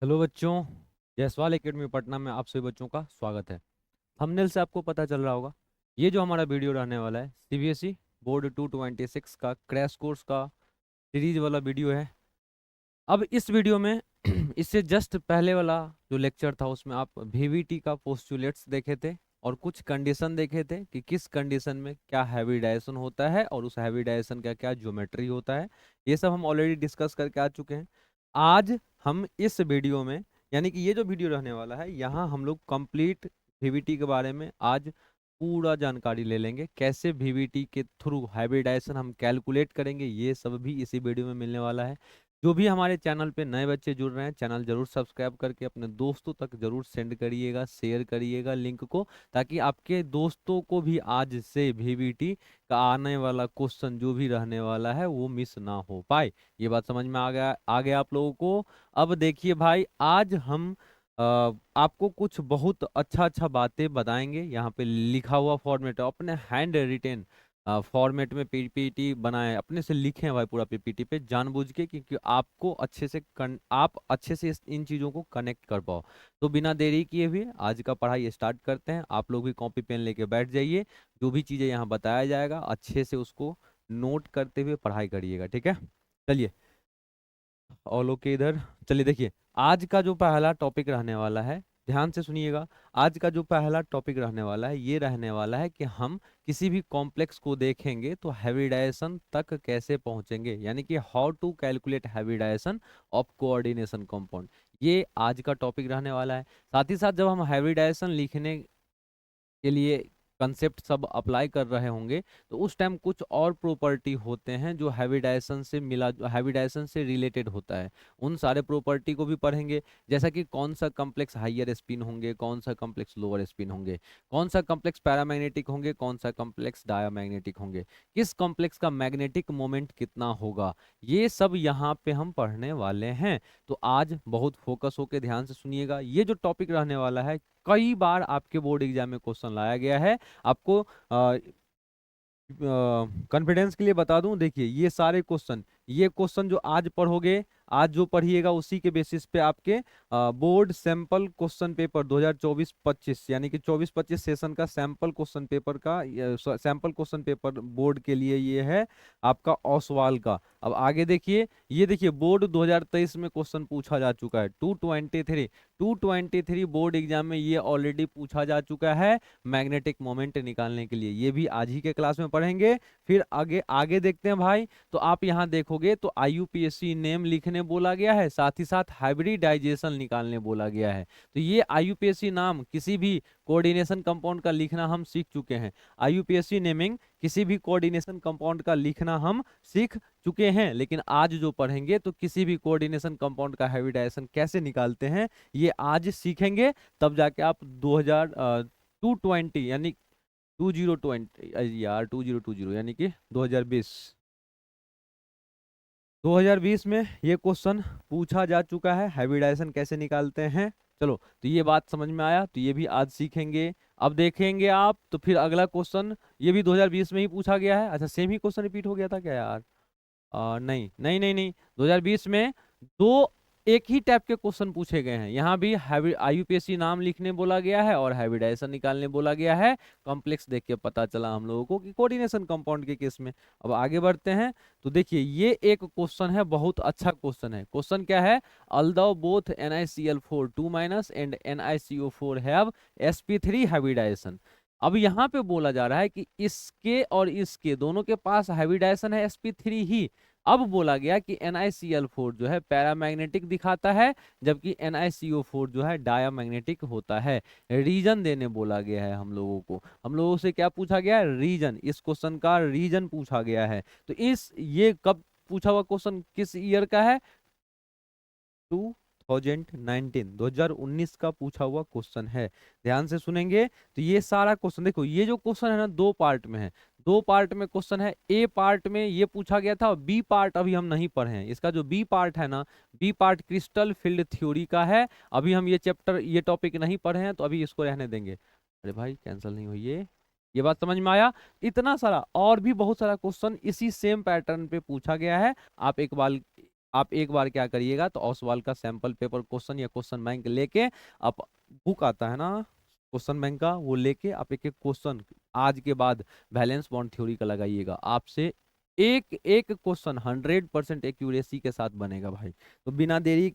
Hello बच्चों, Jaiswal academy Patna में आप सभी बच्चों का स्वागत है। थंबनेल से आपको पता चल रहा होगा, ये जो हमारा वीडियो रहने वाला है सीबीएसई बोर्ड 226 का क्रैश कोर्स का सीरीज वाला वीडियो है। अब इस वीडियो में इससे जस्ट पहले वाला जो लेक्चर था उसमें आप वीवीटी का पोस्टुलेट्स देखे थे और कुछ कंडीशन देखे थे कि किस कंडीशन में क्या हैविडाइजेशन होता है और उस हैविडाइजेशन का क्या ज्योमेट्री होता है। ये सब हम ऑलरेडी डिस्कस करके आ चुके हैं। आज हम इस वीडियो में, यानी कि ये जो वीडियो रहने वाला है, यहाँ हम लोग कंप्लीट वीवीटी के बारे में आज पूरा जानकारी ले लेंगे। कैसे वीवीटी के थ्रू हाइब्रिडाइजेशन हम कैलकुलेट करेंगे, ये सब भी इसी वीडियो में मिलने वाला है। जो भी हमारे चैनल पे नए बच्चे जुड़ रहे हैं, चैनल जरूर सब्सक्राइब करके अपने दोस्तों तक जरूर सेंड करिएगा, शेयर करिएगा लिंक को, ताकि आपके दोस्तों को भी आज से वीवीटी का आने वाला क्वेश्चन जो भी रहने वाला है वो मिस ना हो पाए। ये बात समझ में आ गया आप लोगों को। अब देखिए भाई, आज हम आपको कुछ बहुत अच्छा अच्छा बातें बताएंगे। यहाँ पे लिखा हुआ फॉर्मेट है, अपने हैंड रिटेन फॉर्मेट में पीपीटी बनाए, अपने से लिखे हैं भाई पूरा पीपीटी पे, जानबूझ के, क्योंकि आपको अच्छे से आप अच्छे से इन चीज़ों को कनेक्ट कर पाओ। तो बिना देरी किए हुए आज का पढ़ाई स्टार्ट करते हैं। आप लोग भी कॉपी पेन लेके बैठ जाइए। जो भी चीज़ें यहाँ बताया जाएगा अच्छे से उसको नोट करते हुए पढ़ाई करिएगा, ठीक है। चलिए और लोग के इधर, चलिए देखिए, आज का जो पहला टॉपिक रहने वाला है, ध्यान से सुनिएगा। आज का जो पहला टॉपिक रहने वाला है ये रहने वाला है कि हम किसी भी कॉम्प्लेक्स को देखेंगे तो हैविडाइजेशन तक कैसे पहुंचेंगे, यानी कि how to calculate hybridization of coordination compound. ये आज का टॉपिक रहने वाला है। साथ ही साथ जब हम हैविडाइजेशन लिखने के लिए कंसेप्ट सब अप्लाई कर रहे होंगे तो उस टाइम कुछ और प्रॉपर्टी होते हैं जो हैविडाइजेशन से रिलेटेड होता है। उन सारे प्रॉपर्टी को भी पढ़ेंगे, जैसा कि कौन सा कॉम्प्लेक्स हाइयर स्पिन होंगे, कौन सा कॉम्प्लेक्स लोअर स्पिन होंगे, कौन सा कॉम्प्लेक्स पैरामैग्नेटिक होंगे, कौन सा कॉम्प्लेक्स डायामैग्नेटिक होंगे, किस कॉम्प्लेक्स का मैग्नेटिक मोमेंट कितना होगा, ये सब यहाँ पे हम पढ़ने वाले हैं। तो आज बहुत फोकस होके ध्यान से सुनिएगा। ये जो टॉपिक रहने वाला है, कई बार आपके बोर्ड एग्जाम में क्वेश्चन लाया गया है। आपको कॉन्फिडेंस के लिए बता दूं, देखिए ये क्वेश्चन जो आज पढ़ोगे, आज जो पढ़िएगा उसी के बेसिस पे आपके बोर्ड सैंपल क्वेश्चन पेपर 2024-25, यानी कि 24-25 सेशन का सैंपल क्वेश्चन पेपर का सैंपल क्वेश्चन पेपर बोर्ड के लिए ये है आपका ओसवाल का। अब आगे देखिए, ये देखिए बोर्ड 2023 में क्वेश्चन पूछा जा चुका है, 223 बोर्ड एग्जाम में ये ऑलरेडी पूछा जा चुका है मैग्नेटिक मोमेंट निकालने के लिए। ये भी आज ही के क्लास में पढ़ेंगे। फिर आगे आगे देखते हैं भाई, तो आप यहाँ देखोगे तो आईयूपीएसी नेम लिखने बोला गया है, साथ ही साथ हाइब्रिडाइजेशन निकालने बोला गया है। तो ये आईयूपीएसी नाम किसी भी कोऑर्डिनेशन कंपाउंड का लिखना हम सीख चुके हैं। आईयूपीएसी नेमिंग किसी भी कोऑर्डिनेशन कंपाउंड का लिखना हम सीख चुके हैं, लेकिन आज जो पढ़ेंगे तो किसी भी कोऑर्डिनेशन कंपाउंड का हाइब्रिडाइजेशन कैसे निकालते हैं ये आज सीखेंगे। तब जाके आप 220 यानी 2020 यार 2020 यानी कि 2020 में ये क्वेश्चन पूछा जा चुका है, हाइब्रिडाइजेशन कैसे निकालते हैं। चलो, तो ये बात समझ में आया, तो ये भी आज सीखेंगे। अब देखेंगे आप तो फिर अगला क्वेश्चन, ये भी 2020 में ही पूछा गया है। अच्छा, सेम ही क्वेश्चन रिपीट हो गया था क्या यार? नहीं नहीं नहीं नहीं, 2020 में दो एक ही टाइप के क्वेश्चन पूछे गए हैं। यहाँ भी आईयूपीएससी नाम लिखने बोला गया है और हाइब्रिडाइजेशन निकालने बोला गया है। कॉम्प्लेक्स देख के पता चला हम लोगों को कि कोऑर्डिनेशन कंपाउंड के केस में। अब आगे बढ़ते हैं, तो देखिए ये एक क्वेश्चन है, बहुत अच्छा क्वेश्चन है। क्वेश्चन क्या है? Although both NiCl4 2- and NiCO4 have sp3 hybridisation. अब यहाँ पे बोला जा रहा है कि इसके और इसके दोनों के पास हाइब्रिडाइजेशन है sp3 ही। अब बोला गया कि NiCl4 जो है पैरामैग्नेटिक दिखाता है, जबकि NiCO4 जो है डायामैग्नेटिक होता है। रीजन देने बोला गया है हम लोगों को। हम लोगों से क्या पूछा गया है? रीजन। इस क्वेश्चन का रीजन पूछा गया है। तो ये कब पूछा हुआ क्वेश्चन किस ईयर का है? 2019 का पूछा हुआ क्वेश्चन है। ध्यान से सुनेंगे तो ये सारा क्वेश्चन देखो, ये जो क्वेश्चन है ना दो पार्ट में है। दो पार्ट में क्वेश्चन है। ए पार्ट में ये पूछा गया था और बी पार्ट अभी हम नहीं पढ़े हैं। इसका जो बी पार्ट है ना, B part crystal field theory का है। अभी हम ये टॉपिक नहीं पढ़े हैं, तो अभी इसको रहने देंगे। अरे भाई कैंसिल नहीं हुई ये बात समझ में आया? इतना सारा और भी बहुत सारा क्वेश्चन इसी सेम पैटर्न पे पूछा गया है। आप एक बार आप एक बार क्या करिएगा, तो ओसवाल का सैंपल पेपर क्वेश्चन या क्वेश्चन बैंक लेके आप, बुक आता है ना क्वेश्चन बैंक का, वो लेके आप एक एक क्वेश्चन आज के बाद वैलेंस बॉन्ड थ्योरी का लगाइएगा। आपसे एक एक क्वेश्चन 100% एक्यूरेसी के साथ बनेगा भाई। तो बिना देरी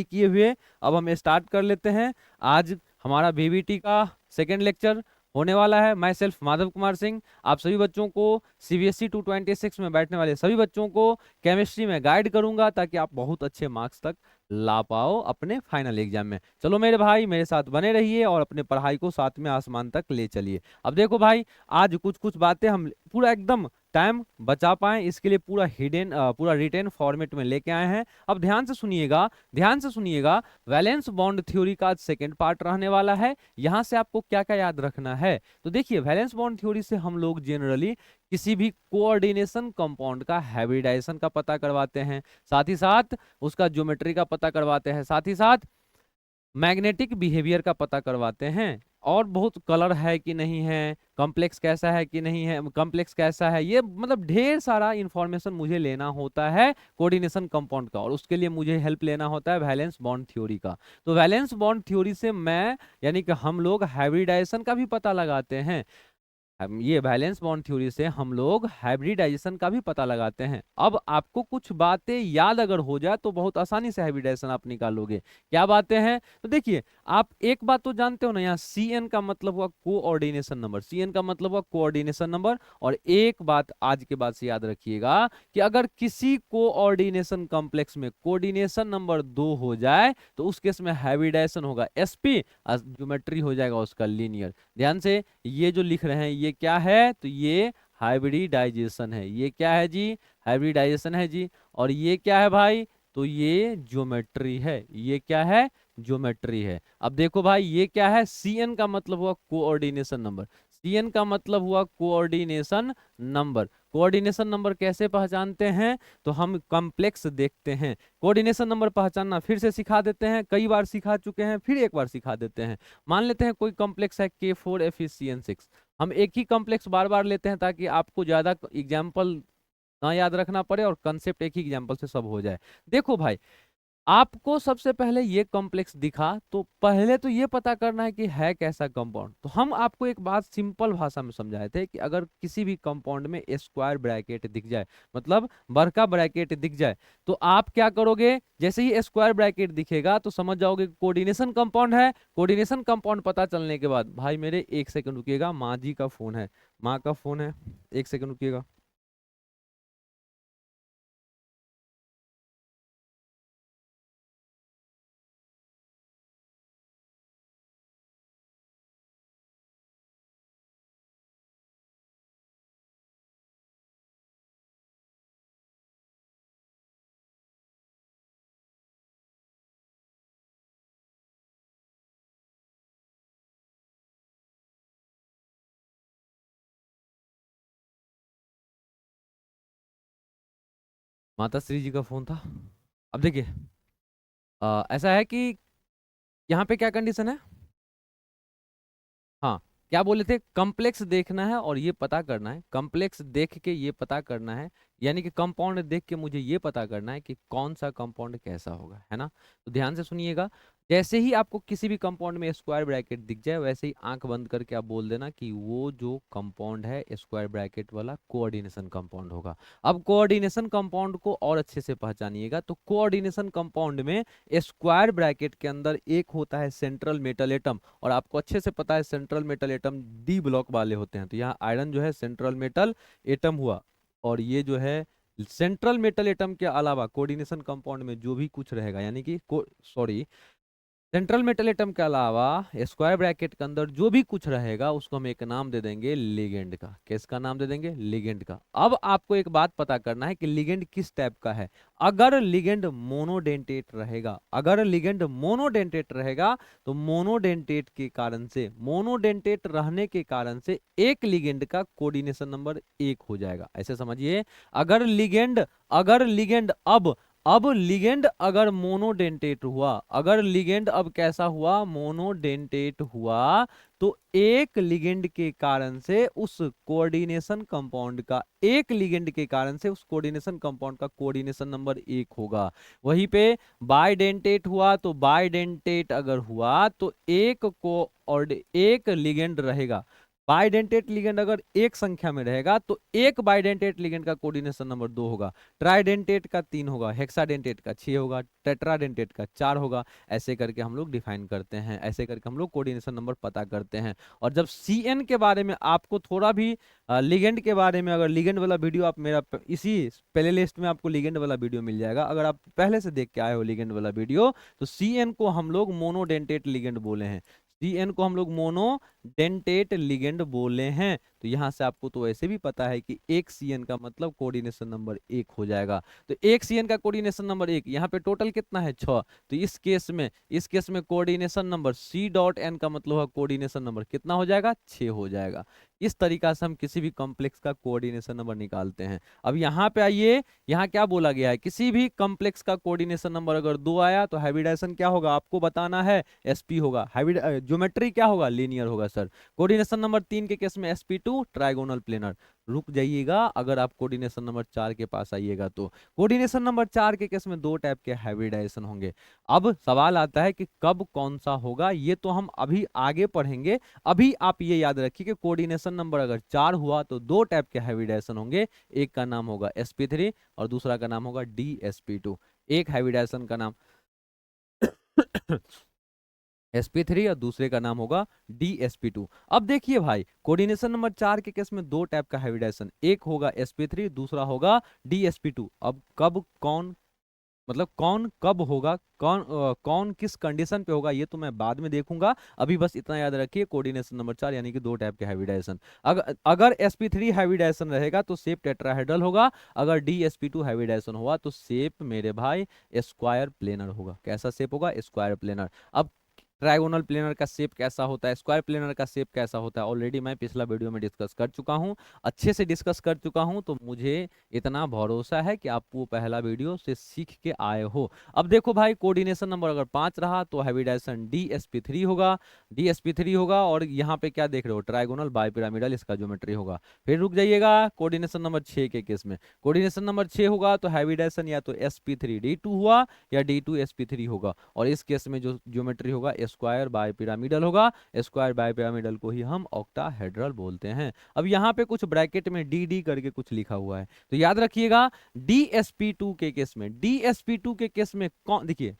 किए हुए अब हम स्टार्ट कर लेते हैं। आज हमारा बीबीटी का सेकेंड लेक्चर होने वाला है। मैं सेल्फ माधव कुमार सिंह आप सभी बच्चों को सीबीएसई 226 में बैठने वाले सभी बच्चों को केमिस्ट्री में गाइड करूंगा, ताकि आप बहुत अच्छे मार्क्स तक ला पाओ अपने फाइनल एग्जाम में। चलो मेरे भाई, मेरे साथ बने रहिए और अपने पढ़ाई को साथ में आसमान तक ले चलिए। अब देखो भाई, आज कुछ कुछ बातें हम पूरा एकदम टाइम बचा पाए, इसके लिए पूरा पूरा रिटेन फॉर्मेट में लेके आए हैं। अब ध्यान से सुनिएगा, ध्यान से सुनिएगा। वैलेंस बॉन्ड थ्योरी का आज सेकेंड पार्ट रहने वाला है। यहां से आपको क्या क्या याद रखना है, तो देखिए, वैलेंस बॉन्ड थ्योरी से हम लोग जनरली किसी भी कोऑर्डिनेशन कंपाउंड का हाइब्रिडाइजेशन का पता करवाते हैं, साथ ही साथ उसका ज्योमेट्री का पता करवाते हैं, साथ ही साथ मैग्नेटिक बिहेवियर का पता करवाते हैं, और बहुत कलर है कि नहीं है, कॉम्प्लेक्स कैसा है कि नहीं है, कॉम्प्लेक्स कैसा है, ये मतलब ढेर सारा इंफॉर्मेशन मुझे लेना होता है कोऑर्डिनेशन कंपाउंड का, और उसके लिए मुझे हेल्प लेना होता है वैलेंस बॉन्ड थ्योरी का। तो वैलेंस बॉन्ड थ्योरी से मैं, यानी कि हम लोग हाइब्रिडाइजेशन का भी पता लगाते हैं। हम ये वैलेंस बॉन्ड थ्योरी से हम लोग हाइब्रिडाइजेशन का भी पता लगाते हैं। अब आपको कुछ बातें याद अगर हो जाए तो बहुत आसानी से हाइब्रिडाइजेशन आप निकालोगे। क्या बातें हैं, तो देखिए, आप एक बात तो जानते हो ना, यहाँ Cn का मतलब हुआ कोऑर्डिनेशन नंबर, Cn का मतलब हुआ कोऑर्डिनेशन नंबर। और एक बात आज के बाद से याद रखिएगा कि अगर किसी कोऑर्डिनेशन कॉम्प्लेक्स में कोऑर्डिनेशन नंबर 2 हो जाए तो उस केस में हाइब्रिडाइजेशन होगा sp, ज्योमेट्री हो जाएगा उसका लीनियर। ध्यान से, ये जो लिख रहे हैं ये क्या है, तो ये हाइब्रिडाइजेशन है। ये क्या है जी, हाइब्रिडाइजेशन है जी। और ये क्या है भाई, तो ये ज्योमेट्री है। ये क्या है, ज्योमेट्री है। अब देखो भाई, ये क्या है, Cn का मतलब हुआ कोऑर्डिनेशन नंबर, Cn का मतलब हुआ कोऑर्डिनेशन नंबर। कोऑर्डिनेशन नंबर कैसे पहचानते हैं, तो हम कॉम्प्लेक्स देखते हैं। कोऑर्डिनेशन नंबर पहचानना फिर से सिखा देते हैं, कई बार सिखा चुके हैं, फिर एक बार सिखा देते हैं। मान लेते हैं कोई कॉम्प्लेक्स है K4FeCN6, हम एक ही कॉम्प्लेक्स बार बार लेते हैं ताकि आपको ज्यादा एग्जाम्पल ना याद रखना पड़े और कंसेप्ट एक ही एग्जाम्पल से सब हो जाए। देखो भाई, आपको सबसे पहले ये कॉम्प्लेक्स दिखा तो पहले तो ये पता करना है कि है कैसा कंपाउंड। तो हम आपको एक बात सिंपल भाषा में समझाए थे कि अगर किसी भी कंपाउंड में स्क्वायर ब्रैकेट दिख जाए, मतलब बड़का ब्रैकेट दिख जाए, तो आप क्या करोगे, जैसे ही स्क्वायर ब्रैकेट दिखेगा तो समझ जाओगे कोऑर्डिनेशन कंपाउंड है। कोऑर्डिनेशन कंपाउंड पता चलने के बाद भाई मेरे, एक सेकंड रुकिएगा, माँ जी का फोन है, माँ का फोन है, एक सेकंड रुकिएगा। माता श्री जी का फोन था। अब देखिए, ऐसा है कि यहाँ पे क्या कंडीशन है, हाँ, क्या बोले थे, कॉम्प्लेक्स देखना है और ये पता करना है, कॉम्प्लेक्स देख के ये पता करना है, यानी कि कंपाउंड देख के मुझे ये पता करना है कि कौन सा कंपाउंड कैसा होगा, है ना। तो ध्यान से सुनिएगा, जैसे ही आपको किसी भी कंपाउंड में स्क्वायर ब्रैकेट दिख जाए, वैसे ही आंख बंद करके आप बोल देना कि वो जो कंपाउंड है स्क्वायर ब्रैकेट वाला कोऑर्डिनेशन कंपाउंड होगा। अब कोऑर्डिनेशन कंपाउंड को और अच्छे से पहचानिएगा, तो कोऑर्डिनेशन कंपाउंड में स्क्वायर ब्रैकेट के अंदर एक होता है सेंट्रल मेटल एटम, और आपको अच्छे से पता है central metal atom D block वाले होते हैं। तो यहाँ आयरन जो है सेंट्रल मेटल एटम हुआ, और ये जो है सेंट्रल मेटल एटम के अलावा कोऑर्डिनेशन कंपाउंड में जो भी कुछ रहेगा, यानी कि सॉरी, सेंट्रल मेटल एटम के अलावा स्क्वायर ब्रैकेट के अंदर जो भी कुछ रहेगा उसको हम एक नाम दे देंगे लिगेंड का। किसका नाम दे देंगे, लिगेंड का। अब आपको एक बात पता करना है कि लिगेंड किस टाइप का है। अगर लिगेंड मोनोडेंटेट रहेगा, अगर लिगेंड मोनोडेंटेट रहेगा, तो मोनोडेंटेट के कारण से, मोनोडेंटेट रहने के कारण से एक लिगेंड का कोऑर्डिनेशन नंबर 1 हो जाएगा, ऐसे समझिए। अगर लिगेंड, अगर लिगेंड अब लिगेंड अगर मोनोडेंटेट हुआ, अगर लिगेंड अब कैसा हुआ, मोनोडेंटेट हुआ, तो एक लिगेंड के कारण से उस कोऑर्डिनेशन कंपाउंड का, एक लिगेंड के कारण से उस कोऑर्डिनेशन कंपाउंड का कोऑर्डिनेशन नंबर 1 होगा। वहीं पे बाइडेंटेट हुआ, तो बाइडेंटेट अगर हुआ तो एक को और एक लिगेंड रहेगा। बाइडेंटेट लिगेंड अगर एक संख्या में रहेगा तो एक बाइडेंटेट लिगेंड का कोऑर्डिनेशन नंबर 2 होगा, ट्राइडेंटेट का 3 होगा, हेक्साडेंटेट का 6 होगा, टेट्राडेंटेट का 4 होगा। ऐसे करके हम लोग डिफाइन करते हैं, ऐसे करके हम लोग कोऑर्डिनेशन नंबर पता करते हैं। और जब सीएन के बारे में आपको थोड़ा भी लिगेंड के बारे में, अगर लिगेंड वाला वीडियो आप मेरा इसी प्ले लिस्ट में आपको लिगेंड वाला वीडियो मिल जाएगा, अगर आप पहले से देख के आए हो लिगेंड वाला वीडियो, तो सीएन को हम लोग मोनोडेंटेट लिगेंड बोले हैं, सीएन को हम लोग मोनोडेंटेट लिगेंड बोले हैं। तो यहां से आपको तो ऐसे भी पता है कि एक सीएन का मतलब कोऑर्डिनेशन नंबर 1 हो जाएगा। तो एक सीएन का कोऑर्डिनेशन नंबर 1, यहाँ पे टोटल कितना है 6, तो इस केस में coordination number C dot N का मतलब कोऑर्डिनेशन नंबर कितना हो जाएगा, 6 हो जाएगा। इस तरीका से हम किसी भी कॉम्प्लेक्स का कोऑर्डिनेशन नंबर निकालते हैं। अब यहाँ पे आइए, यहाँ क्या बोला गया है, किसी भी कॉम्प्लेक्स का कोऑर्डिनेशन नंबर अगर 2 आया तो हाइब्रिडाइजेशन क्या होगा आपको बताना है, एसपी होगा। हाइब्रिड ज्योमेट्री क्या होगा, लीनियर होगा सर। कोऑर्डिनेशन नंबर 3 के केस में sp2 ट्राइगोनल प्लेनर। रुक जाइएगा, अगर आप कोऑर्डिनेशन नंबर 4 के पास आइएगा तो कोऑर्डिनेशन नंबर 4 के केस में 2 टाइप के हाइब्रिडाइजेशन होंगे। अब सवाल आता है कि कब कौन सा होगा, ये तो हम अभी आगे पढ़ेंगे। अभी आप ये याद रखिए कि कोऑर्डिनेशन नंबर अगर 4 हुआ तो 2 टाइप के हाइब्रिडाइजेशन होंगे, एक का नाम होगा sp3 और दूसरा का नाम होगा dsp2। एक हाइब्रिडाइजेशन का नाम sp3 और दूसरे का नाम होगा dsp2। अब देखिए भाई, कोऑर्डिनेशन नंबर 4 के केस में 2 टाइप का हाइब्रिडाइजेशन, एक होगा sp3, दूसरा होगा dsp2। अब कब कौन, मतलब कौन कब होगा, कौन किस कंडीशन पे होगा, ये तो मैं बाद में देखूंगा। अभी बस इतना याद रखिए, कोऑर्डिनेशन नंबर 4 यानी कि 2 टाइप के हाइब्रिडाइजेशन। अगर sp3 हाइब्रिडाइजेशन रहेगा तो शेप टेट्राहेड्रल होगा, अगर dsp2 हाइब्रिडाइजेशन हुआ तो शेप मेरे भाई स्क्वायर प्लेनर होगा। कैसा शेप होगा, स्क्वायर प्लेनर। अब ट्राइगोनल प्लेनर का शेप कैसा होता है, स्क्वायर प्लेनर का शेप कैसा होता है, ऑलरेडी मैं पिछला वीडियो में डिस्कस कर चुका हूं, अच्छे से डिस्कस कर चुका हूं। तो मुझे इतना भरोसा है कि आप वो पहला वीडियो से सीख के आए हो। अब देखो भाई, कोऑर्डिनेशन नंबर अगर 5 रहा तो हाइब्रिडाइजेशन dsp3 होगा, dsp3 होगा। और यहाँ पे क्या देख रहे हो, ट्राइगोनल बाइपिरामिडल इसका ज्योमेट्री होगा। फिर रुक जाइएगा, कोऑर्डिनेशन नंबर 6 के केस में, कोऑर्डिनेशन नंबर 6 होगा तो हाइब्रिडाइजेशन या तो sp3d2 हुआ या d2sp3 होगा। और इस केस में जो ज्योमेट्री होगा स्क्वायर बाय पिरामिडल होगा, स्क्वायर बाय पिरामिडल को ही हम ऑक्टाहेड्रल बोलते हैं। अब यहाँ पे कुछ ब्रैकेट में डी डी करके कुछ लिखा हुआ है, तो याद रखिएगा dsp2 के केस में, dsp2 के केस में कौन, देखिए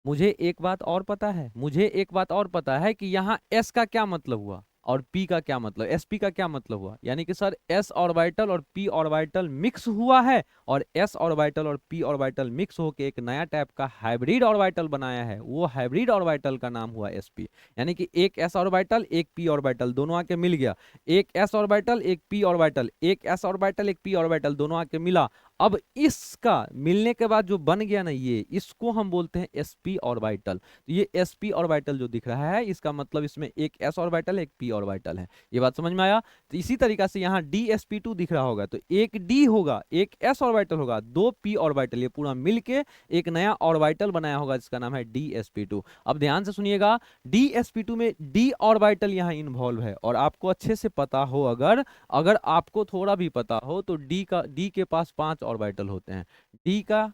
मुझे एक बात और पता है, मुझे एक बात और पता है कि यहाँ s का क्या मतलब हुआ और p का क्या मतलब, sp का क्या मतलब हुआ, यानी कि सर s ऑर्बिटल और p ऑर्बिटल मिक्स हुआ है, और s ऑर्बिटल और p ऑर्बिटल मिक्स होकर एक नया टाइप का हाइब्रिड ऑर्बिटल बनाया है, वो हाइब्रिड ऑर्बिटल का नाम हुआ sp। यानी कि एक s ऑर्बिटल एक p ऑर्बिटल दोनों आके मिल गया, एक s ऑर्बिटल एक p ऑर्बिटल, एक s ऑर्बिटल एक p ऑर्बिटल दोनों आके मिला। अब इसका मिलने के बाद जो बन गया ना, ये इसको हम बोलते हैं sp ऑर्बिटल। तो ये sp ऑर्बिटल जो दिख रहा है, इसका मतलब इसमें एक s ऑर्बिटल एक p ऑर्बिटल है। ये बात समझ में आया। तो इसी तरीका से यहाँ dsp2 दिख रहा होगा तो एक d होगा, एक s ऑर्बिटल होगा, 2 p ऑर्बिटल, ये पूरा मिलके एक नया ऑर्बिटल बनाया होगा जिसका नाम है dsp2। अब ध्यान से सुनिएगा, dsp2 में d ऑर्बिटल यहाँ इन्वॉल्व है, और आपको अच्छे से पता हो, अगर अगर आपको थोड़ा भी पता हो तो d के पास 5 ऑर्बिटल होते हैं, d का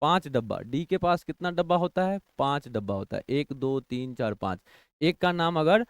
5 डब्बा, d के पास कितना डब्बा होता है, 5 डब्बा होता है, 1 2 3 4 5। एक का नाम अगर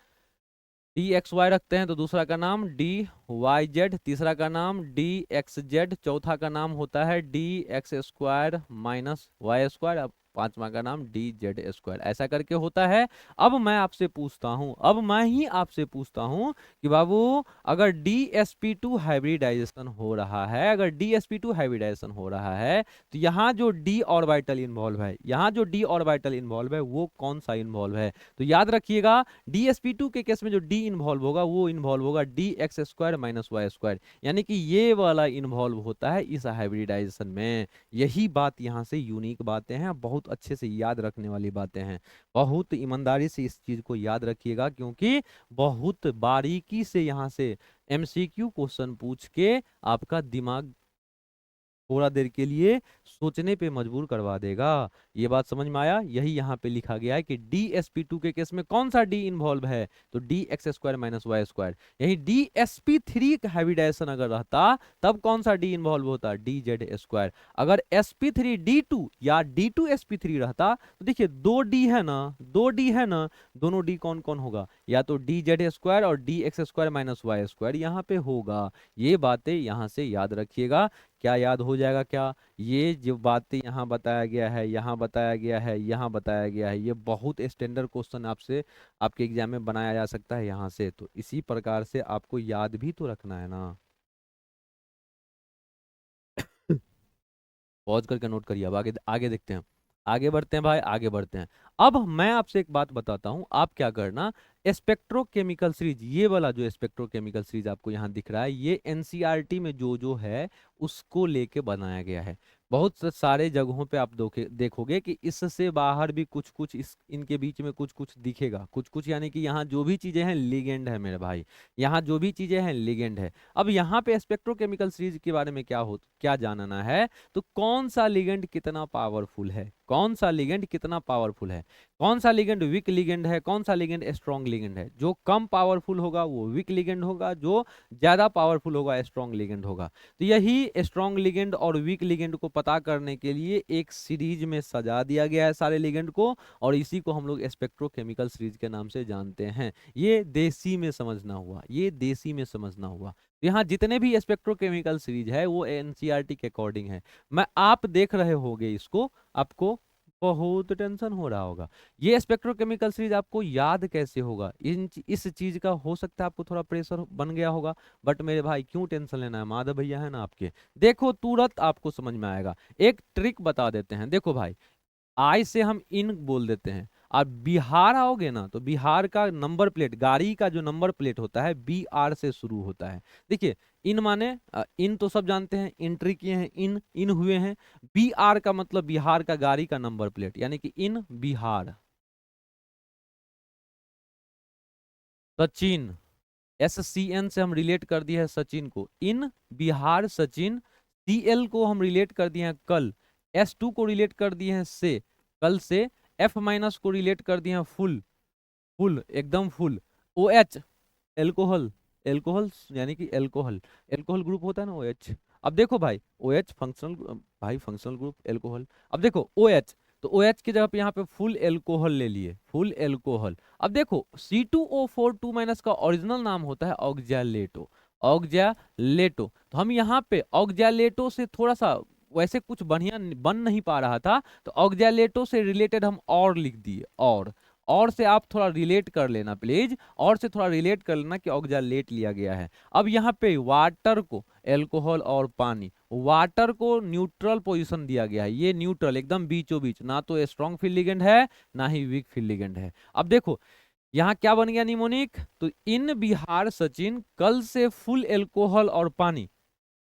डी एक्स वाई रखते हैं तो दूसरा का नाम डी वाई जेड, तीसरा का नाम डी एक्स जेड, चौथा का नाम होता है D X square minus Y square, अब पांचवा का नाम डी जेड स्क्वायर, ऐसा करके होता है। अब मैं आपसे पूछता हूं, अब मैं ही आपसे पूछता हूं कि बाबू अगर dsp2 हाइब्रिडाइजेशन हो रहा है, अगर dsp2 हाइब्रिडाइजेशन हो रहा है तो यहाँ जो d ऑर्बिटल इन्वॉल्व है, यहाँ जो d ऑर्बिटल इन्वॉल्व है वो कौन सा इन्वॉल्व है, तो याद रखिएगा dsp2 के केस में जो d इन्वॉल्व होगा वो इन्वॉल्व होगा D X square minus Y square, यानी कि ये वाला इन्वॉल्व होता है इस हाइब्रिडाइजेशन में। यही बात यहाँ से यूनिक बातें हैं, बहुत अच्छे से याद रखने वाली बातें हैं, बहुत ईमानदारी से इस चीज को याद रखिएगा, क्योंकि बहुत बारीकी से यहाँ से एमसीक्यू क्वेश्चन पूछ के आपका दिमाग थोड़ा देर के लिए सोचने पे मजबूर करवा देगा। ये बात समझ में आया? यही यहाँ पे लिखा गया है कि DsP2 के केस में कौन सा डी इन्वॉल्व है, तो dx² - y²। यही DsP3 का हाइब्रिडाइजेशन अगर रहता तब कौन सा डी इन्वॉल्व होता, dz²। अगर sp3d2 या d2sp3 रहता तो देखिए दो डी है ना, दो डी है ना, दोनों डी कौन कौन होगा, या तो dz² और dx² - y², यहाँ पे होगा। ये बातें यहाँ से याद रखिएगा। क्या याद हो जाएगा क्या? ये जो बातें यहाँ बताया गया है, यहाँ बताया गया है, यहाँ बताया गया है, ये बहुत स्टैंडर्ड क्वेश्चन आपसे आपके एग्जाम में बनाया जा सकता है यहाँ से। तो इसी प्रकार से आपको याद भी तो रखना है ना। पॉज करके नोट करिए। अब आगे आगे देखते हैं, आगे बढ़ते हैं भाई, आगे बढ़ते हैं। अब मैं आपसे एक बात बताता हूं, आप क्या करना, स्पेक्ट्रोकेमिकल सीरीज, ये वाला जो स्पेक्ट्रोकेमिकल सीरीज आपको यहाँ दिख रहा है, ये एनसीईआरटी में जो जो है उसको लेके बनाया गया है। बहुत सारे जगहों पे आप देखोगे कि इससे बाहर भी कुछ कुछ इस इनके बीच में कुछ कुछ दिखेगा, कुछ कुछ, यानी कि यहाँ जो भी चीजें हैं लिगेंड है मेरे भाई, यहाँ जो भी चीजें हैं लिगेंड है। अब यहाँ पे स्पेक्ट्रोकेमिकल सीरीज के बारे में क्या जानना है, तो कौन सा लिगेंड कितना पावरफुल है, कौन सा लिगेंड कितना पावरफुल है, कौन सा लिगेंड वीक लिगेंड है, कौन सा लिगेंड स्ट्रॉन्ग लिगेंड है। जो कम पावरफुल होगा वो वीक लिगेंड होगा, जो ज्यादा पावरफुल होगा स्ट्रॉन्ग लिगेंड होगा। तो यही स्ट्रॉन्ग लिगेंड और वीक लिगेंड को पता करने के लिए एक सीरीज में सजा दिया गया है सारे लिगेंड को, और इसी को हम लोग स्पेक्ट्रोकेमिकल सीरीज के नाम से जानते हैं। ये देसी में समझना हुआ, ये देसी में समझना हुआ। यहाँ जितने भी स्पेक्ट्रोकेमिकल सीरीज है वो एनसीईआरटी के अकॉर्डिंग है। मैं आप देख रहे होगे इसको, आपको बहुत टेंशन हो रहा होगा ये स्पेक्ट्रोकेमिकल सीरीज आपको याद कैसे होगा, इस चीज का हो सकता है आपको थोड़ा प्रेशर बन गया होगा। बट मेरे भाई क्यों टेंशन लेना है, माधव भैया है ना आपके, देखो तुरंत आपको समझ में आएगा। एक ट्रिक बता देते हैं, देखो भाई, आई से हम इन बोल देते हैं, और बिहार आओगे ना तो बिहार का नंबर प्लेट, गाड़ी का जो नंबर प्लेट होता है BR से शुरू होता है। देखिए इन माने इन तो सब जानते हैं, एंट्री किए हैं, इन इन हुए हैं। BR का मतलब बिहार का गाड़ी का नंबर प्लेट, यानी कि इन बिहार। सचिन, SCN से हम रिलेट कर दिए है सचिन को, इन बिहार सचिन। CL को हम रिलेट कर दिए हैं कल, S2 को रिलेट कर दिए हैं से, कल से। F- को रिलेट कर दिए हैं फुल, फुल एकदम फुल। OH एल्कोहल, एल्कोहल यानी कि एल्कोहल, एल्कोहल ग्रुप होता है ना OH। अब देखो भाई OH फंक्शनल, भाई फंक्शनल ग्रुप एल्कोहल। अब देखो OH, तो OH की जगह पे यहाँ पे फुल एल्कोहल ले लिए, फुल एल्कोहल। अब देखो C2O4 2- का ओरिजिनल नाम होता है ऑक्जेलेटो, ऑक्जेलेटो। तो हम यहाँ पे ऑक्जेलेटो से थोड़ा सा वैसे कुछ बढ़िया बन नहीं पा रहा था, तो ऑक्जेलेटो से रिलेटेड हम और लिख दिए, और से आप थोड़ा रिलेट कर लेना प्लीज, और से थोड़ा रिलेट कर लेना कि ऑक्जालेट लिया गया है। अब यहाँ पे वाटर को, एल्कोहल और पानी, वाटर को न्यूट्रल पोजीशन दिया गया है, ये न्यूट्रल एकदम बीचों बीच, ना तो स्ट्रॉन्ग फील्ड लिगेंड है ना ही वीक फील्ड लिगेंड है। अब देखो यहाँ क्या बन गया निमोनिक, तो इन बिहार सचिन कल से फुल एल्कोहल और पानी,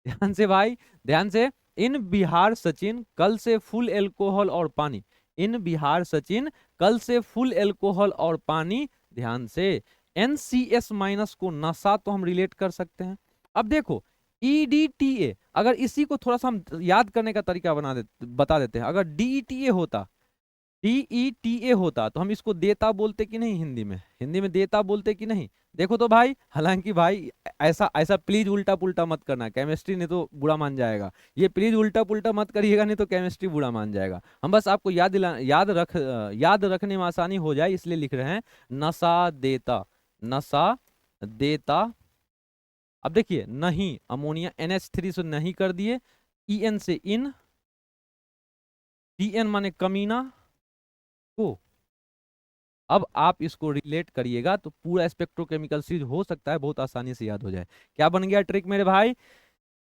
ध्यान से भाई, ध्यान से, इन बिहार सचिन कल से फुल एल्कोहल और पानी, इन बिहार सचिन कल से फुल एल्कोहल और पानी, ध्यान से। NCS- को नशा तो हम रिलेट कर सकते हैं। अब देखो EDTA, अगर इसी को थोड़ा सा हम याद करने का तरीका बता देते हैं, अगर DETA होता, DETA होता तो हम इसको देता बोलते कि नहीं, हिंदी में, हिंदी में देता बोलते कि नहीं। देखो तो भाई, हालांकि भाई ऐसा ऐसा प्लीज उल्टा पुल्टा मत करना, केमिस्ट्री ने तो बुरा मान जाएगा, ये प्लीज उल्टा पुल्टा मत करिएगा, नहीं तो केमिस्ट्री बुरा मान जाएगा। हम बस आपको याद रखने में आसानी हो जाए इसलिए लिख रहे हैं, नशा देता, नशा देता। अब देखिए नहीं, अमोनिया NH3 से नहीं कर दिए, EN से इन, TN माने कमीना को। अब आप इसको रिलेट करिएगा तो पूरा स्पेक्ट्रोकेमिकल सीरीज हो सकता है बहुत आसानी से याद हो जाए। क्या बन गया ट्रिक मेरे भाई,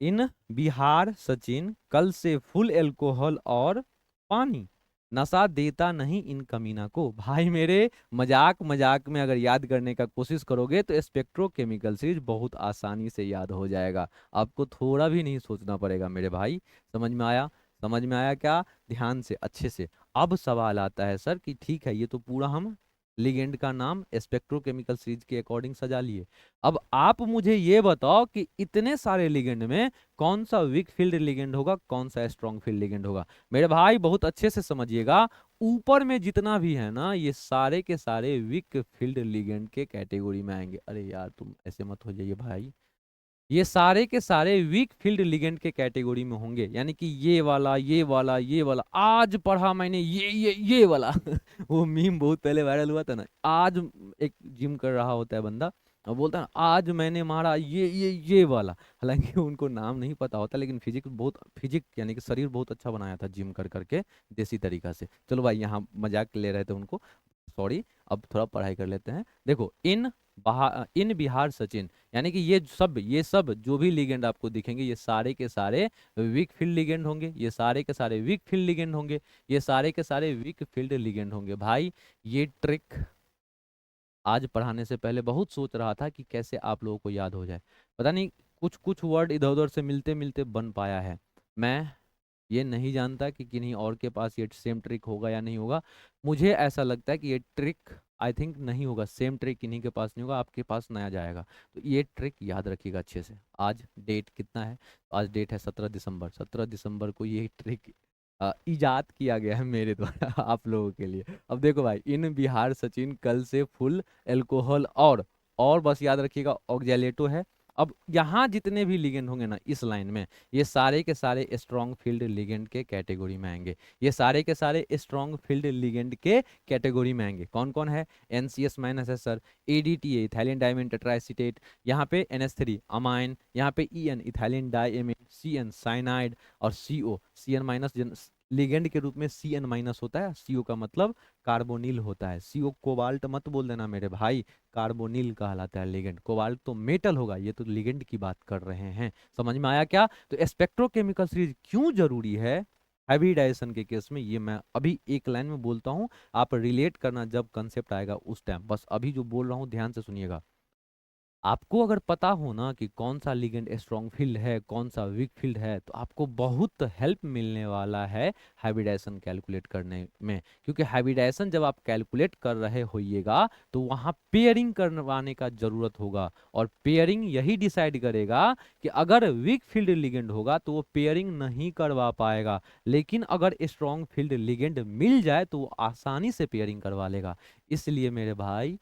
इन बिहार सचिन कल से फुल एल्कोहल और पानी, नशा देता नहीं इन कमीना को। भाई मेरे मजाक मजाक में अगर याद करने का कोशिश करोगे तो स्पेक्ट्रोकेमिकल सीरीज बहुत आसानी से याद हो जाएगा, आपको थोड़ा भी नहीं सोचना पड़ेगा मेरे भाई। समझ में आया, समझ में आया क्या, ध्यान से अच्छे से। अब सवाल आता है सर कि ठीक है ये तो पूरा हम लिगेंड का नाम स्पेक्ट्रोकेमिकल सीरीज के अकॉर्डिंग सजा लिए। अब आप मुझे ये बताओ कि इतने सारे लिगेंड में कौन सा वीक फील्ड लिगेंड होगा, कौन सा स्ट्रॉन्ग फील्ड लिगेंड होगा। मेरे भाई बहुत अच्छे से समझिएगा, ऊपर में जितना भी है ना, ये सारे के सारे वीक फील्ड लिगेंड के कैटेगरी में आएंगे। अरे यार तुम ऐसे मत हो जाइए भाई, ये सारे के सारे वीक फील्ड लिगेंड के कैटेगरी में होंगे, यानी कि ये वाला ये वाला ये वाला। आज पढ़ा मैंने ये वाला वो मीम बहुत पहले वायरल हुआ था ना, आज एक जिम कर रहा होता है बंदा और बोलता है ना, आज मैंने मारा ये वाला। हालांकि उनको नाम नहीं पता होता, लेकिन फिजिक यानी कि शरीर बहुत अच्छा बनाया था जिम कर करके देसी तरीका से। चलो भाई यहाँ मजाक ले रहे थे उनको, सॉरी। अब थोड़ा पढ़ाई कर लेते हैं। देखो इन बिहार सचिन, यानी कि ये सब जो भी लिगेंड आपको दिखेंगे, ये सारे के सारे वीक फील्ड लिगेंड होंगे, ये सारे के सारे वीक फील्ड लिगेंड होंगे, ये सारे के सारे वीक फील्ड लिगेंड होंगे। भाई ये ट्रिक आज पढ़ाने से पहले बहुत सोच रहा था कि कैसे आप लोगों को याद हो जाए। पता नहीं कुछ कुछ वर्ड इधर उधर से मिलते मिलते बन पाया है। मैं ये नहीं जानता कि किन्हीं और के पास ये सेम ट्रिक होगा या नहीं होगा। मुझे ऐसा लगता है कि ये ट्रिक आई थिंक नहीं होगा, सेम ट्रिक किन्हीं के पास नहीं होगा, आपके पास नया जाएगा। तो ये ट्रिक याद रखिएगा अच्छे से। आज डेट कितना है? आज डेट है 17 दिसंबर। 17 दिसंबर को ये ट्रिक इजाद किया गया है मेरे द्वारा आप लोगों के लिए। अब देखो भाई, इन बिहार सचिन कल से फुल एल्कोहल और बस याद रखिएगा ऑक्जेलेटो है। अब यहाँ जितने भी लिगेंड होंगे ना इस लाइन में, ये सारे के सारे स्ट्रॉन्ग फील्ड लिगेंड के कैटेगरी में आएंगे। ये सारे के सारे स्ट्रॉन्ग फील्ड लिगेंड के कैटेगरी में आएंगे। कौन कौन है? NCS माइनस है सर, ADTA इथाइलिन डाइमीन टेट्राएसीटेट, यहाँ पे NH3 अमाइन, यहाँ पे EN ethylene diamine, CN cyanide, और CO CN माइनस लिगेंड के रूप में CN माइनस होता है। CO का मतलब कार्बोनिल होता है। CO कोबाल्ट मत बोल देना मेरे भाई, कार्बोनिल कहलाता है लिगेंड। कोबाल्ट तो मेटल होगा, ये तो लिगेंड की बात कर रहे हैं। समझ में आया क्या? तो स्पेक्ट्रोकेमिकल सीरीज क्यों जरूरी है हाइब्रिडाइजेशन के केस में, ये मैं अभी एक लाइन में बोलता हूँ। आप रिलेट करना जब कंसेप्ट आएगा उस टाइम, बस अभी जो बोल रहा हूँ ध्यान से सुनिएगा। आपको अगर पता हो ना कि कौन सा लिगेंड स्ट्रॉन्ग फील्ड है, कौन सा वीक फील्ड है, तो आपको बहुत हेल्प मिलने वाला है हाइब्रिडाइजेशन कैलकुलेट करने में। क्योंकि हाइब्रिडाइजेशन जब आप कैलकुलेट कर रहे होइएगा तो वहाँ पेयरिंग करवाने का जरूरत होगा, और पेयरिंग यही डिसाइड करेगा कि अगर वीक फील्ड लिगेंड होगा तो वो पेयरिंग नहीं करवा पाएगा, लेकिन अगर स्ट्रॉन्ग फील्ड लिगेंड मिल जाए तो वो आसानी से पेयरिंग करवा लेगा। इसलिए मेरे भाई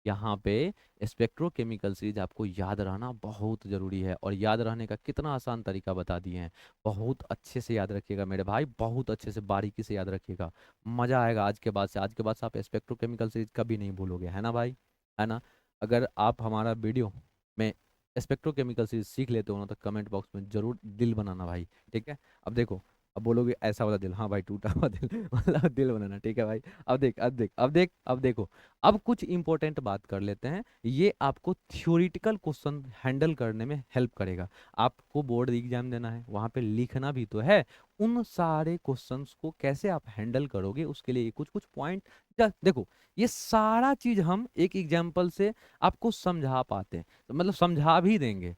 यहाँ पे स्पेक्ट्रोकेमिकल सीरीज आपको याद रहना बहुत जरूरी है, और याद रहने का कितना आसान तरीका बता दिए हैं। बहुत अच्छे से याद रखिएगा मेरे भाई, बहुत अच्छे से बारीकी से याद रखिएगा। मजा आएगा आज के बाद से। आज के बाद से आप स्पेक्ट्रोकेमिकल सीरीज कभी नहीं भूलोगे, है ना भाई? है ना? अगर आप हमारा वीडियो में स्पेक्ट्रोकेमिकल सीरीज सीख लेते हो ना, तो कमेंट बॉक्स में जरूर दिल बनाना भाई, ठीक है? अब देखो, अब बोलोगे ऐसा वाला दिल, हाँ भाई टूटा हुआ दिल मतलब दिल बनाना, ठीक है भाई? अब देखो, अब कुछ इंपॉर्टेंट बात कर लेते हैं। ये आपको थ्योरेटिकल क्वेश्चन हैंडल करने में हेल्प करेगा। आपको बोर्ड एग्जाम देना है, वहां पे लिखना भी तो है। उन सारे क्वेश्चंस को कैसे आप हैंडल करोगे, उसके लिए कुछ कुछ पॉइंट देखो। ये सारा चीज हम एक एग्जाम्पल से आपको समझा पाते हैं, तो मतलब समझा भी देंगे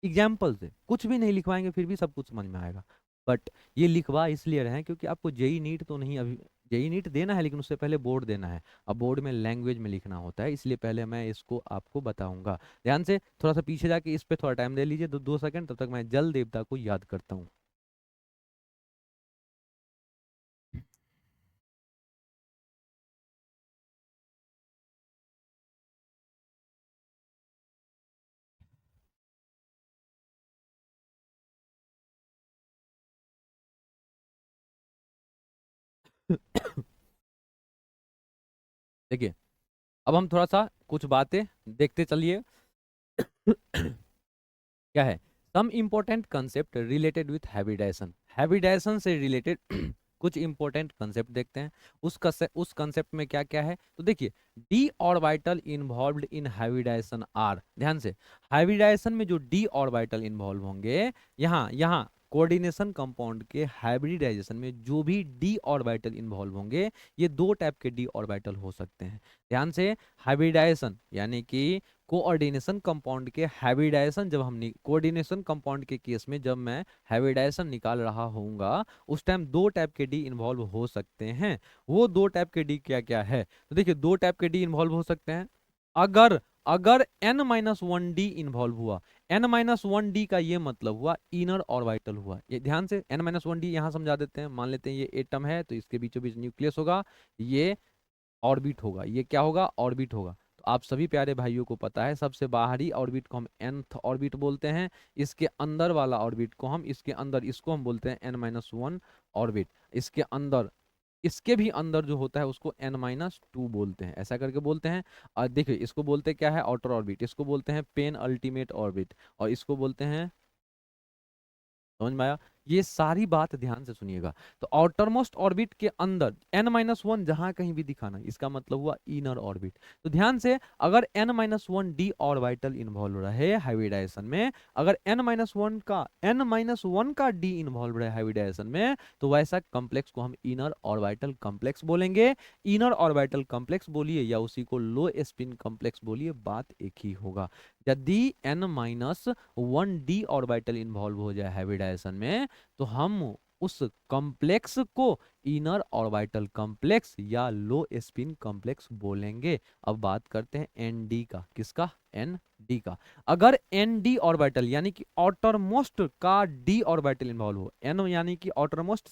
एग्जाम्पल से। कुछ भी नहीं लिखवाएंगे फिर भी सब कुछ समझ में आएगा। बट ये लिखवा इसलिए रहे हैं क्योंकि आपको जेई नीट तो नहीं, अभी जेई नीट देना है लेकिन उससे पहले बोर्ड देना है। अब बोर्ड में लैंग्वेज में लिखना होता है, इसलिए पहले मैं इसको आपको बताऊंगा। ध्यान से थोड़ा सा पीछे जाके इस पे थोड़ा टाइम दे लीजिए, 2 सेकंड, तब तक मैं जल देवता को याद करता हूँ। देखिए, अब हम थोड़ा सा कुछ बातें देखते चलिए। क्या है? Some important concept related with hybridisation. Hybridisation से रिलेटेड कुछ इंपॉर्टेंट कंसेप्ट देखते हैं। उस कंसेप्ट में क्या क्या है, तो देखिए, D orbital involved in hybridisation are. ध्यान से, हाइब्रिडाइजेशन में जो डी ऑर्बिटल इन्वॉल्व होंगे, यहाँ यहाँ कोऑर्डिनेशन कंपाउंड के हाइब्रिडाइजेशन में जो भी डी ऑर्बिटल इन्वॉल्व होंगे, ये दो टाइप के डी ऑर्बिटल हो सकते हैं। ध्यान से, हाइब्रिडाइजेशन यानी कि कोऑर्डिनेशन कंपाउंड के हाइब्रिडाइजेशन, जब हम कोऑर्डिनेशन कंपाउंड के केस में जब मैं हाइब्रिडाइजेशन निकाल रहा होऊंगा, उस टाइम दो टाइप के डी इन्वॉल्व हो सकते हैं। वो दो टाइप के डी क्या क्या है? तो देखिए, दो टाइप के डी इन्वॉल्व हो सकते हैं। अगर अगर n-1 डी इन्वॉल्व हुआ, n-1 डी का ये मतलब हुआ इनर ऑर्बिटल हुआ। ये ध्यान से, n-1 डी यहां समझा देते हैं। मान लेते हैं ये एटम है, तो इसके बीचों बीच न्यूक्लियस होगा, ये ऑर्बिट होगा, ये क्या होगा? ऑर्बिट होगा। तो आप सभी प्यारे भाइयों को पता है, सबसे बाहरी ऑर्बिट को हम nth ऑर्बिट बोलते हैं, इसके अंदर वाला ऑर्बिट को हम, इसके अंदर इसको हम बोलते हैं n-1 ऑर्बिट। इसके अंदर, इसके भी अंदर जो होता है उसको n-2 बोलते हैं, ऐसा करके बोलते हैं। और देखिए, इसको बोलते क्या है? Outer orbit. इसको बोलते हैं पेन अल्टीमेट ऑर्बिट, और इसको बोलते हैं, समझ में आया? ये सारी बात ध्यान से सुनिएगा। तो आउटर मोस्ट ऑर्बिट के अंदर n-1 जहां कहीं भी दिखाना, इसका मतलब हुआ इनर ऑर्बिट। तो ध्यान से, अगर n-1 डी ऑर्बिटल इन्वॉल्व रहे हाइब्रिडाइजेशन में, अगर n-1 का डी इन्वॉल्व रहे हाइब्रिडाइजेशन में, तो वैसा कॉम्प्लेक्स को हम इनर ऑर्बिटल कॉम्प्लेक्स बोलेंगे। इनर ऑर्बिटल कॉम्प्लेक्स बोलिए या उसी को लो स्पिन कॉम्प्लेक्स बोलिए, बात एक ही होगा। यदि n-1 डी ऑर्बिटल इन्वॉल्व हो जाए हाइब्रिडाइजेशन में, तो हम उस कॉम्प्लेक्स को इनर ऑर्बिटल कॉम्प्लेक्स या लो स्पिन कॉम्प्लेक्स बोलेंगे। अब बात करते हैं एनडी का। किसका? एनडी का। अगर एनडी ऑर्बिटल यानी कि आउटर मोस्ट का डी ऑर्बिटल इन्वॉल्व हो, एन यानी कि आउटर मोस्ट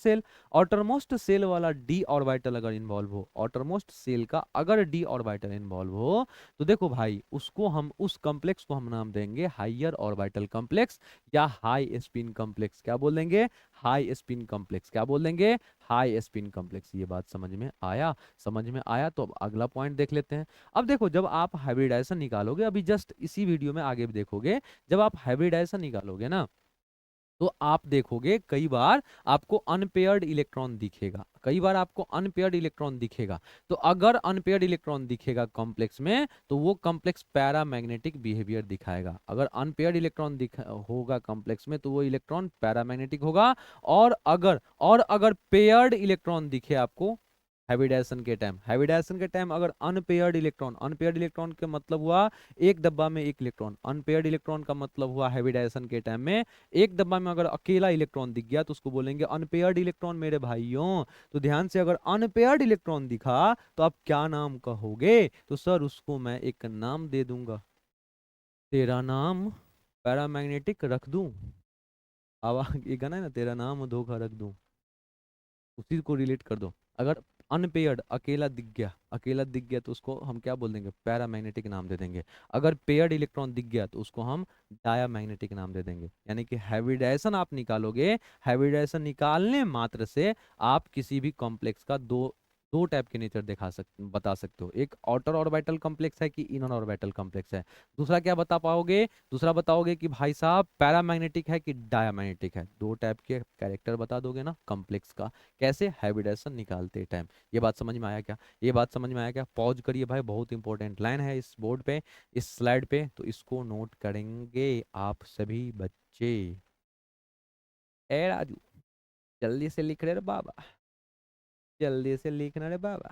सेल वाला डी ऑर्बिटल अगर इन्वॉल्व हो, आउटर मोस्ट सेल का अगर डी ऑर्बिटल इन्वॉल्व हो, तो देखो भाई, उसको हम, उस कॉम्प्लेक्स को हम नाम देंगे हाइयर ऑर्बिटल कॉम्प्लेक्स या हाई स्पिन कॉम्प्लेक्स। क्या बोल देंगे? High spin complex. क्या बोल देंगे? High spin complex. ये बात समझ में आया? समझ में आया तो अब अगला पॉइंट देख लेते हैं। अब देखो, जब आप हाइब्रिडाइजेशन निकालोगे, अभी जस्ट इसी वीडियो में आगे भी देखोगे, जब आप हाइब्रिडाइजेशन निकालोगे ना, तो आप देखोगे कई बार आपको अनपेयर्ड इलेक्ट्रॉन दिखेगा, कई बार आपको अनपेयर्ड इलेक्ट्रॉन दिखेगा। तो अगर अनपेयर्ड इलेक्ट्रॉन दिखेगा कॉम्प्लेक्स में, तो वो कॉम्प्लेक्स पैरामैग्नेटिक बिहेवियर दिखाएगा। अगर अनपेयर्ड इलेक्ट्रॉन होगा कॉम्प्लेक्स में, तो वो इलेक्ट्रॉन पैरामैग्नेटिक होगा। और अगर पेयर्ड इलेक्ट्रॉन दिखे आपको हाइब्रिडाइजेशन के टाइम अगर अनपेयर्ड इलेक्ट्रॉन का मतलब हुआ एक डब्बा में एक इलेक्ट्रॉन, अनपेयर्ड इलेक्ट्रॉन का मतलब हुआ हाइब्रिडाइजेशन के टाइम में एक डब्बा में अगर अकेला इलेक्ट्रॉन दिख गया, तो उसको बोलेंगे अनपेयर्ड इलेक्ट्रॉन मेरे भाइयों। तो ध्यान से, अगर अनपेयर्ड इलेक्ट्रॉन दिखा, तो आप क्या नाम कहोगे? तो सर, उसको मैं एक नाम दे दूंगा। तेरा नाम पैरामैग्नेटिक रख दूं। अब ये गाना है ना, तेरा नाम धोखा रख दूं, उसी को रिलेट कर दो। अगर अनपेयर्ड अकेला दिख गया तो उसको हम क्या बोल देंगे? पैरामैग्नेटिक नाम दे देंगे। अगर पेयर्ड इलेक्ट्रॉन दिख गया तो उसको हम डायामैग्नेटिक नाम दे देंगे। यानी कि हाइब्रिडाइजेशन आप निकालोगे, हाइब्रिडाइजेशन निकालने मात्र से आप किसी भी कॉम्प्लेक्स का दो दो टाइप के नेचर बता सकते हो। एक आउटर ऑर्बिटल कॉम्प्लेक्स है कि इनर ऑर्बिटल कॉम्प्लेक्स है। दूसरा क्या बता पाओगे? दूसरा बताओगे कि भाई साहब पैरामैग्नेटिक है कि डायामैग्नेटिक है। दो टाइप के कैरेक्टर बता दोगे ना कॉम्प्लेक्स का। कैसे? हाइब्रिडाइजेशन निकालते टाइम। ये बात समझ में आया क्या? ये बात समझ में आया क्या? पॉज करिए भाई, बहुत इंपॉर्टेंट लाइन है इस बोर्ड पे, इस स्लाइड पे, तो इसको नोट करेंगे आप सभी बच्चे। ए राजू, जल्दी से लिख रहे रे बाबा, जल्दी से लिखना रे बाबा।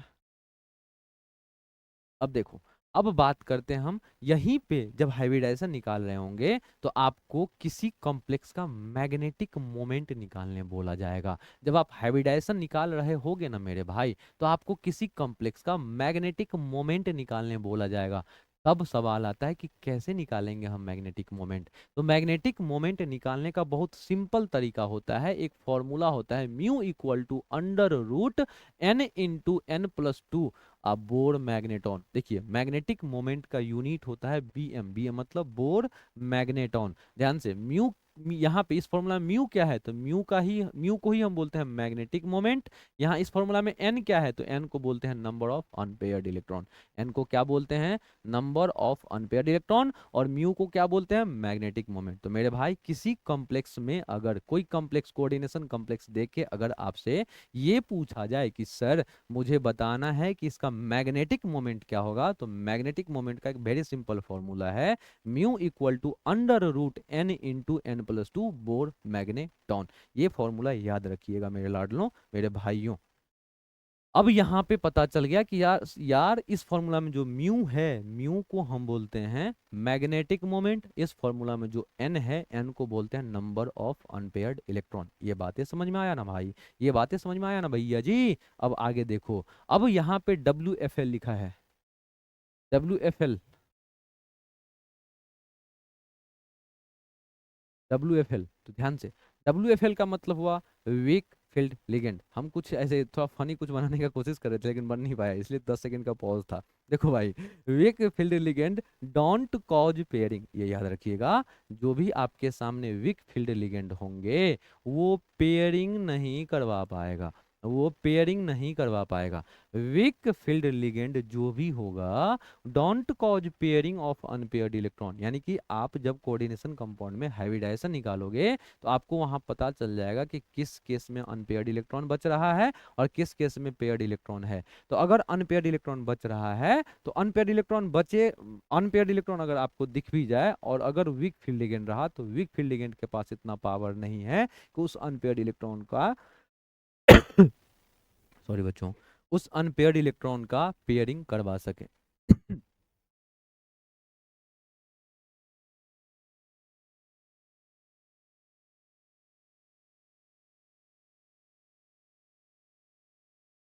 अब देखो, अब बात करते हैं हम, यहीं पे जब हाइब्रिडाइजेशन निकाल रहे होंगे, तो आपको किसी कॉम्प्लेक्स का मैग्नेटिक मोमेंट निकालने बोला जाएगा। जब आप हाइब्रिडाइजेशन निकाल रहे होगे ना मेरे भाई, तो आपको किसी कॉम्प्लेक्स का मैग्नेटिक मोमेंट निकालने बोला जाएगा। तब सवाल आता है कि कैसे निकालेंगे हम मैग्नेटिक मोमेंट? तो मैग्नेटिक मोमेंट निकालने का बहुत सिंपल तरीका होता है, एक फॉर्मूला होता है, mu equal to under root N into N plus two. अब बोर मैग्नेटॉन, देखिए मैग्नेटिक मोमेंट का यूनिट होता है बीएम। बीएम मतलब बोर मैग्नेटॉन। ध्यान से, म्यू यहाँ पे इस फॉर्मूला में म्यू क्या है? तो म्यू को ही हम बोलते हैं मैग्नेटिक मोमेंट। यहाँ इस फॉर्मूला में एन क्या है? तो एन को बोलते हैं number of unpaired electron. N को क्या बोलते हैं? Number of unpaired electron. और म्यू को क्या बोलते हैं? Magnetic moment. तो मेरे भाई, किसी कॉम्प्लेक्स में अगर कोई कॉम्प्लेक्स, कोऑर्डिनेशन कॉम्प्लेक्स देख के अगर आपसे ये पूछा जाए कि सर मुझे बताना है कि इसका मैग्नेटिक मोमेंट क्या होगा, तो मैग्नेटिक मोमेंट का एक वेरी सिंपल फॉर्मूला है, mu equal to under root N into N N+2 Bohr magneton. ये फॉर्मूला याद रखिएगा मेरे लाडलों, मेरे भाइयों। अब यहाँ पे पता चल गया कि यार यार इस फॉर्मूला में जो म्यू है, म्यू को हम बोलते हैं मैग्नेटिक मोमेंट। इस फॉर्मूला में जो एन है, एन को बोलते हैं नंबर ऑफ अनपेयर्ड इलेक्ट्रॉन। ये बातें समझ में आया ना भाई, ये बातें समझ में आया ना भैया जी। अब आगे देखो, अब यहाँ पे WFL लिखा है, WFL, WFL तो ध्यान से, WFL का मतलब हुआ वीक फील्ड लिगेंड। हम कुछ ऐसे थोड़ा फनी कुछ बनाने का कोशिश कर रहे थे लेकिन बन नहीं पाया, इसलिए 10 सेकंड का पॉज था। देखो भाई, week field ligand don't cause pairing, ये याद रखिएगा। जो भी आपके सामने वीक फील्ड लिगेंड होंगे वो पेयरिंग नहीं करवा पाएगा, वो पेयरिंग नहीं करवा पाएगा। वीक फील्ड लिगेंड जो भी होगा don't cause pairing of unpaired electron, यानी कि आप जब कोऑर्डिनेशन कंपाउंड में हाइब्रिडाइजेशन निकालोगे तो आपको वहां पता चल जाएगा कि किस केस में अनपेयर्ड इलेक्ट्रॉन बच रहा है और किस केस में पेयर्ड इलेक्ट्रॉन है। तो अगर अनपेयर्ड इलेक्ट्रॉन बच रहा है तो अनपेयर्ड इलेक्ट्रॉन बचे, अनपेयर्ड इलेक्ट्रॉन अगर आपको दिख भी जाए और अगर वीक फील्ड लिगेंड रहा तो वीक फील्ड लिगेंड के पास इतना पावर नहीं है कि उस अनपेयर्ड इलेक्ट्रॉन का सॉरी बच्चों, उस अनपेयर्ड इलेक्ट्रॉन का पेयरिंग करवा सके।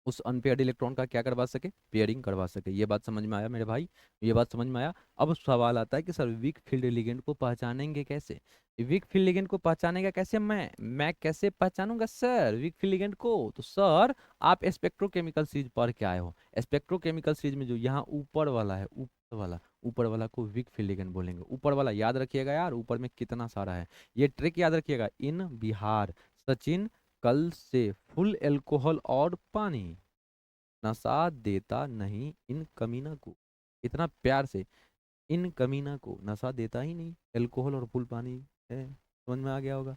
उस अनपेयर्ड इलेक्ट्रॉन का क्या करवा सके, पेयरिंग करवा सके। ये बात समझ में आया मेरे भाई, ये बात समझ में आया। अब सवाल आता है कि सर वीक फील्ड लिगेंड को पहचानेंगे कैसे, वीक फील्ड लिगेंड को पहचानेगा कैसे, मैं कैसे पहचानूंगा सर वीक फील्ड लिगेंड को। तो सर आप स्पेक्ट्रोकेमिकल सीरीज पढ़ के आए हो, स्पेक्ट्रोकेमिकल सीरीज में जो यहाँ ऊपर वाला है, ऊपर वाला को वीक फील्ड लिगेंड बोलेंगे। ऊपर वाला याद रखिएगा यार, ऊपर में कितना सारा है, ये ट्रिक याद रखिएगा। इन बिहार सचिन कल से फुल एल्कोहल और पानी नशा देता नहीं इन कमीना को, इतना प्यार से, इन कमीना को नशा देता ही नहीं, एल्कोहल और फुल पानी है। समझ में आ गया होगा।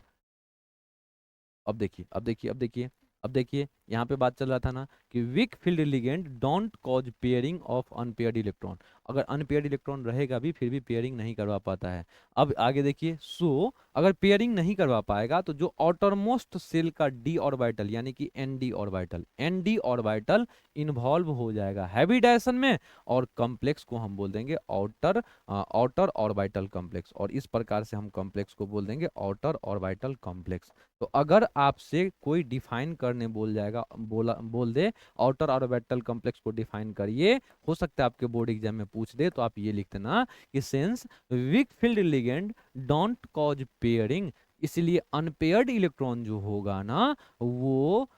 अब देखिए, अब देखिए, अब देखिए, अब देखिए, यहाँ पे बात चल रहा था ना कि week field ligand don't cause pairing of unpaired electron. अगर अनपेयर्ड इलेक्ट्रॉन रहेगा भी फिर भी पेयरिंग नहीं करवा पाता है। अब आगे देखिए, सो अगर पेयरिंग नहीं करवा पाएगा तो जो ऑटरमोस्ट सेल का डी ऑर्बिटल यानी कि ND orbital, ND orbital involve हो जाएगा हैबिटेशन में, और कॉम्प्लेक्स को हम बोल देंगे आउटर आउटर ऑर्बिटल कॉम्प्लेक्स, और इस प्रकार से हम कॉम्प्लेक्स को बोल देंगे आउटर ऑर्बिटल कॉम्प्लेक्स। तो अगर आपसे कोई डिफाइन करने बोल जाएगा, बोल दे आउटर ऑर्बिटल कॉम्प्लेक्स को डिफाइन करिए, हो सकता है आपके बोर्ड एग्जाम में पूछ दे, तो आप ये लिख देना कि since week field ligand don't cause pairing, इसलिए अनपेयर्ड इलेक्ट्रॉन जो होगा ना वो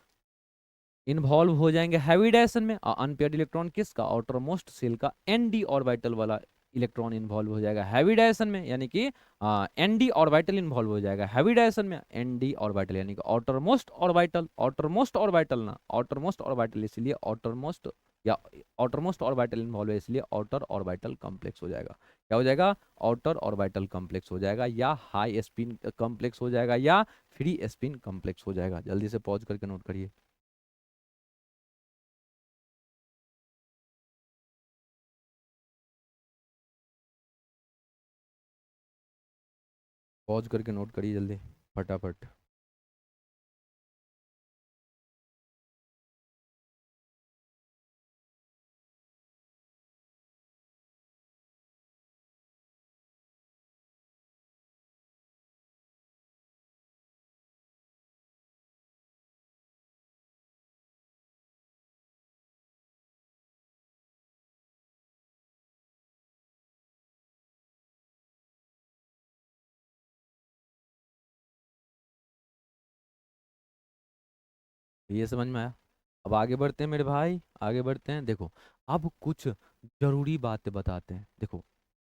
इन्वॉल्व हो जाएंगे हैबिटेशन में, और अनपेयर्ड इलेक्ट्रॉन किसका, आउटर मोस्ट सेल का एनडी ऑर्बिटल वाला इलेक्ट्रॉन इन्वॉल्व हो जाएगा हैबिटेशन में, यानी कि एनडी ऑर्बिटल इन्वॉल्व हो जाएगा हैबिटेशन में, एनडी ऑर्बिटल यानी कि outer most orbital, outer most orbital ना, आउटर मोस्ट ऑर्बिटल, इसलिए आउटर मोस्ट या आउटर मोस्ट ऑर्बिटल इन्वॉल्व है, इसलिए आउटर ऑर्बिटल कॉम्प्लेक्स हो जाएगा। क्या हो जाएगा, आउटर ऑर्बिटल कॉम्प्लेक्स हो जाएगा, या हाई स्पिन कॉम्प्लेक्स हो जाएगा, या फ्री स्पिन कॉम्प्लेक्स हो जाएगा। जल्दी से पॉज करके नोट करिए, पॉज करके नोट करिए जल्दी, फटाफट। ये समझ में आया। अब आगे बढ़ते हैं मेरे भाई, आगे बढ़ते हैं। देखो, अब कुछ जरूरी बातें बताते हैं। देखो,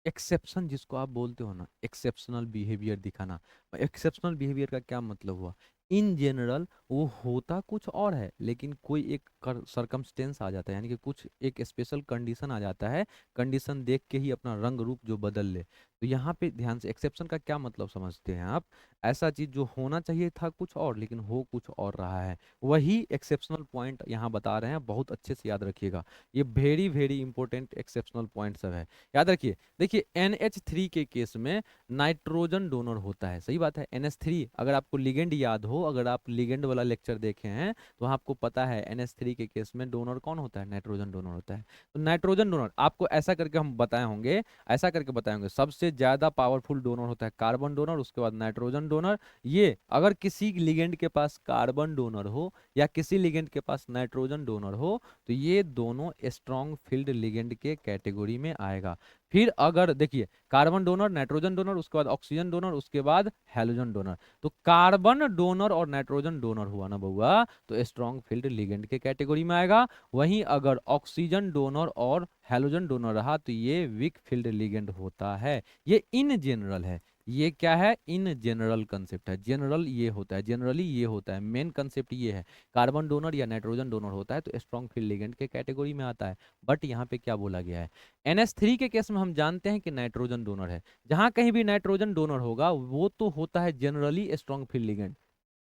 एक्सेप्शन जिसको आप बोलते हो ना, एक्सेप्शनल बिहेवियर दिखाना, एक्सेप्शनल बिहेवियर का क्या मतलब हुआ, इन जनरल वो होता कुछ और है लेकिन कोई एक सरकमस्टेंस आ जाता है, यानी कि कुछ एक स्पेशल कंडीशन आ जाता है, कंडीशन देख के ही अपना रंग रूप जो बदल ले। तो यहाँ पे ध्यान से, एक्सेप्शन का क्या मतलब समझते हैं आप? ऐसा चीज जो होना चाहिए था कुछ और लेकिन हो कुछ और रहा है, वही एक्सेप्शनल पॉइंट यहाँ बता रहे हैं। बहुत अच्छे से याद रखिएगा, ये very very important exceptional point सब है, याद रखिए। देखिए NH3 के केस में नाइट्रोजन डोनर होता है, सही बात है। NH3, अगर आपको लिगेंड याद हो, अगर आप लिगेंड वाला लेक्चर देखे हैं तो आपको पता है NH3 के केस में डोनर कौन होता है? नाइट्रोजन डोनर होता है। तो नाइट्रोजन डोनर आपको ऐसा करके हम बताए होंगे, ऐसा करके बताएंगे, सबसे ज्यादा पावरफुल डोनर होता है कार्बन डोनर, उसके बाद नाइट्रोजन डोनर। ये अगर किसी लिगेंड के पास कार्बन डोनर हो या किसी लिगेंड के पास नाइट्रोजन डोनर हो तो ये दोनों स्ट्रॉन्ग फील्ड लिगेंड के कैटेगरी में आएगा। फिर अगर देखिए, कार्बन डोनर, नाइट्रोजन डोनर, उसके बाद ऑक्सीजन डोनर, उसके बाद हैलोजन डोनर, तो कार्बन डोनर और नाइट्रोजन डोनर हुआ ना बउआ, तो स्ट्रॉन्ग फील्ड लिगेंड के कैटेगरी में आएगा। वहीं अगर ऑक्सीजन डोनर और हैलोजन डोनर रहा तो ये वीक फील्ड लिगेंड होता है। ये इन जनरल है, ये क्या है? इन जनरल कंसेप्ट है। जनरल ये होता है, जनरली ये होता है, मेन कंसेप्ट ये है। कार्बन डोनर या नाइट्रोजन डोनर होता है तो स्ट्रॉन्ग फील्ड लिगेंड के कैटेगरी में आता है। बट यहाँ पे क्या बोला गया है? NH3 के केस में हम जानते हैं कि नाइट्रोजन डोनर है, जहां कहीं भी नाइट्रोजन डोनर होगा वो तो होता है जनरली स्ट्रॉन्ग फील्ड लिगेंड।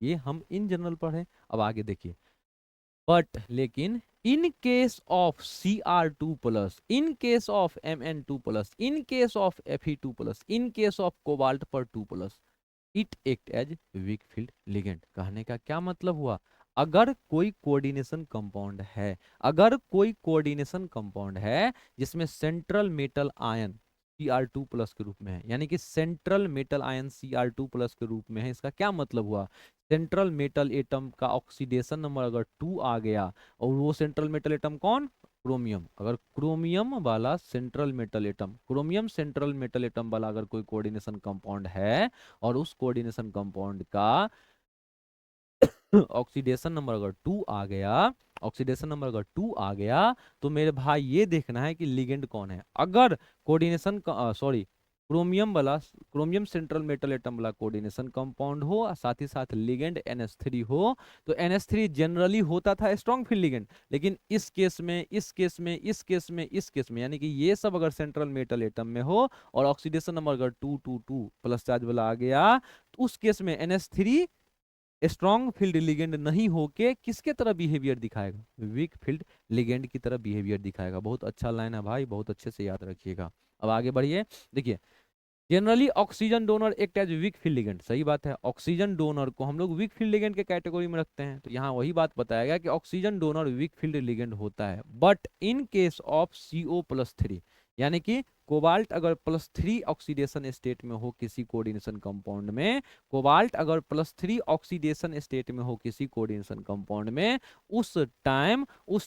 ये हम इन जनरल पढ़े। अब आगे देखिए, बट लेकिन in case of Cr2+, in case of Mn2+, in case of Fe2+, in case of cobalt पर 2+, it act as weak field ligand. कहने का क्या मतलब हुआ? अगर कोई कोऑर्डिनेशन कंपाउंड है, अगर कोई कोऑर्डिनेशन कंपाउंड है जिसमें सेंट्रल मेटल आयन Cr2+ के रूप में है, यानी कि सेंट्रल मेटल आयन Cr2+ के रूप में है, इसका क्या मतलब हुआ? सेंट्रल मेटल एटम का ऑक्सीडेशन नंबर अगर 2 आ गया, और वो सेंट्रल मेटल एटम कौन? क्रोमियम। अगर क्रोमियम वाला central metal atom, chromium central metal atom वाला अगर कोई कोऑर्डिनेशन कंपाउंड है और उस कोऑर्डिनेशन कंपाउंड का ऑक्सीडेशन नंबर अगर 2 आ गया, ऑक्सीडेशन नंबर अगर 2 आ गया, तो मेरे भाई ये देखना है कि लिगेंड कौन है। अगर कोऑर्डिनेशन सॉरी, क्रोमियम वाला, क्रोमियम सेंट्रल मेटल एटम वाला कोऑर्डिनेशन कंपाउंड हो, साथ ही साथ लिगेंड NH3 हो, तो NH3 जनरली होता था स्ट्रॉन्ग फील्ड लिगेंड। लेकिन इस केस में, इस केस में, इस केस में, इस केस में, यानी कि ये सब अगर सेंट्रल मेटल एटम में हो और ऑक्सीडेशन नंबर अगर 222 प्लस चार्ज वाला आ गया, तो उस केस में NH3 स्ट्रॉन्ग फील्ड लिगेंड नहीं होके किसके तरह बिहेवियर दिखाएगा? वीक फील्ड लिगेंड की तरह बिहेवियर दिखाएगा। बहुत अच्छा लाइन है भाई, बहुत अच्छे से याद रखिएगा। अब आगे बढ़िए, देखिए, generally oxygen donor act as weak field ligand, सही बात है। ऑक्सीजन डोनर को हम लोग वीक फील्ड लिगेंड के कैटेगरी में रखते हैं, तो यहाँ वही बात बताया गया कि oxygen donor week field ligand होता है। But in case of CO+3, यानी कि कोबाल्ट अगर +3 ऑक्सीडेशन स्टेट में हो किसी कोऑर्डिनेशन कंपाउंड में, कोबाल्ट अगर +3 ऑक्सीडेशन स्टेट में हो किसी कोऑर्डिनेशन कंपाउंड में, उस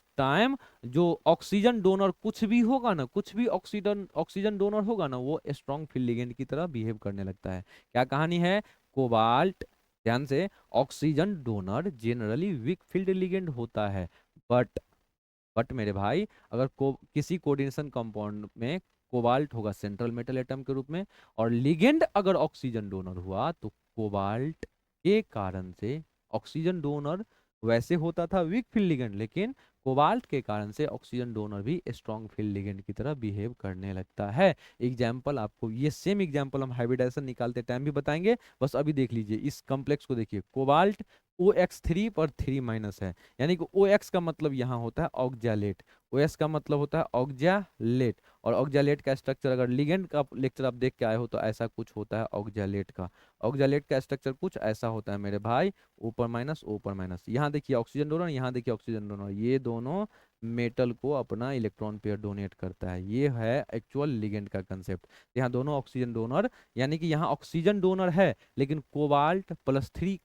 टाइम जो ऑक्सीजन डोनर कुछ भी होगा ना, कुछ भी ऑक्सीजन ऑक्सीजन डोनर होगा ना, वो स्ट्रॉन्ग फील्ड लिगेंड की तरह बिहेव करने लगता है। क्या कहानी है? कोबाल्ट, ध्यान से, oxygen donor generally week field ligand होता है। बट मेरे भाई, अगर किसी कोऑर्डिनेशन कंपाउंड में कोबाल्ट होगा सेंट्रल मेटल एटम के रूप में, और लिगेंड अगर ऑक्सीजन डोनर हुआ, तो कोबाल्ट के कारण से ऑक्सीजन डोनर वैसे होता था वीक फील्ड लिगेंड, लेकिन कोबाल्ट के कारण से ऑक्सीजन डोनर भी स्ट्रॉन्ग फील्ड लिगेंड की तरह बिहेव करने लगता है। एग्जाम्पल आपको ये सेम एग्जाम्पल हम हाइब्रिडाइजेशन निकालते टाइम भी बताएंगे, बस अभी देख लीजिए इस कॉम्प्लेक्स को। देखिए, कोबाल्ट OX3 पर 3- है, यानी कि OX का मतलब यहाँ होता है ऑक्जालेट, OS का मतलब होता है ऑक्जालेट। और ऑक्जालेट का स्ट्रक्चर, अगर लिगेंड का लेक्चर आप देख के आए हो तो ऐसा कुछ होता है ऑक्जालेट का। ऑक्जालेट का स्ट्रक्चर कुछ ऐसा होता है मेरे भाई, ऊपर माइनस ऊपर माइनस। यहाँ देखिए ऑक्सीजन डोनर, यहाँ देखिए ऑक्सीजन डोनर, ये दोनों मेटल को अपना इलेक्ट्रॉन पेयर डोनेट करता है। ये है एक्चुअल लिगेंड का कंसेप्ट। यहाँ दोनों ऑक्सीजन डोनर, यानी कि यहाँ ऑक्सीजन डोनर है लेकिन कोबाल्ट +3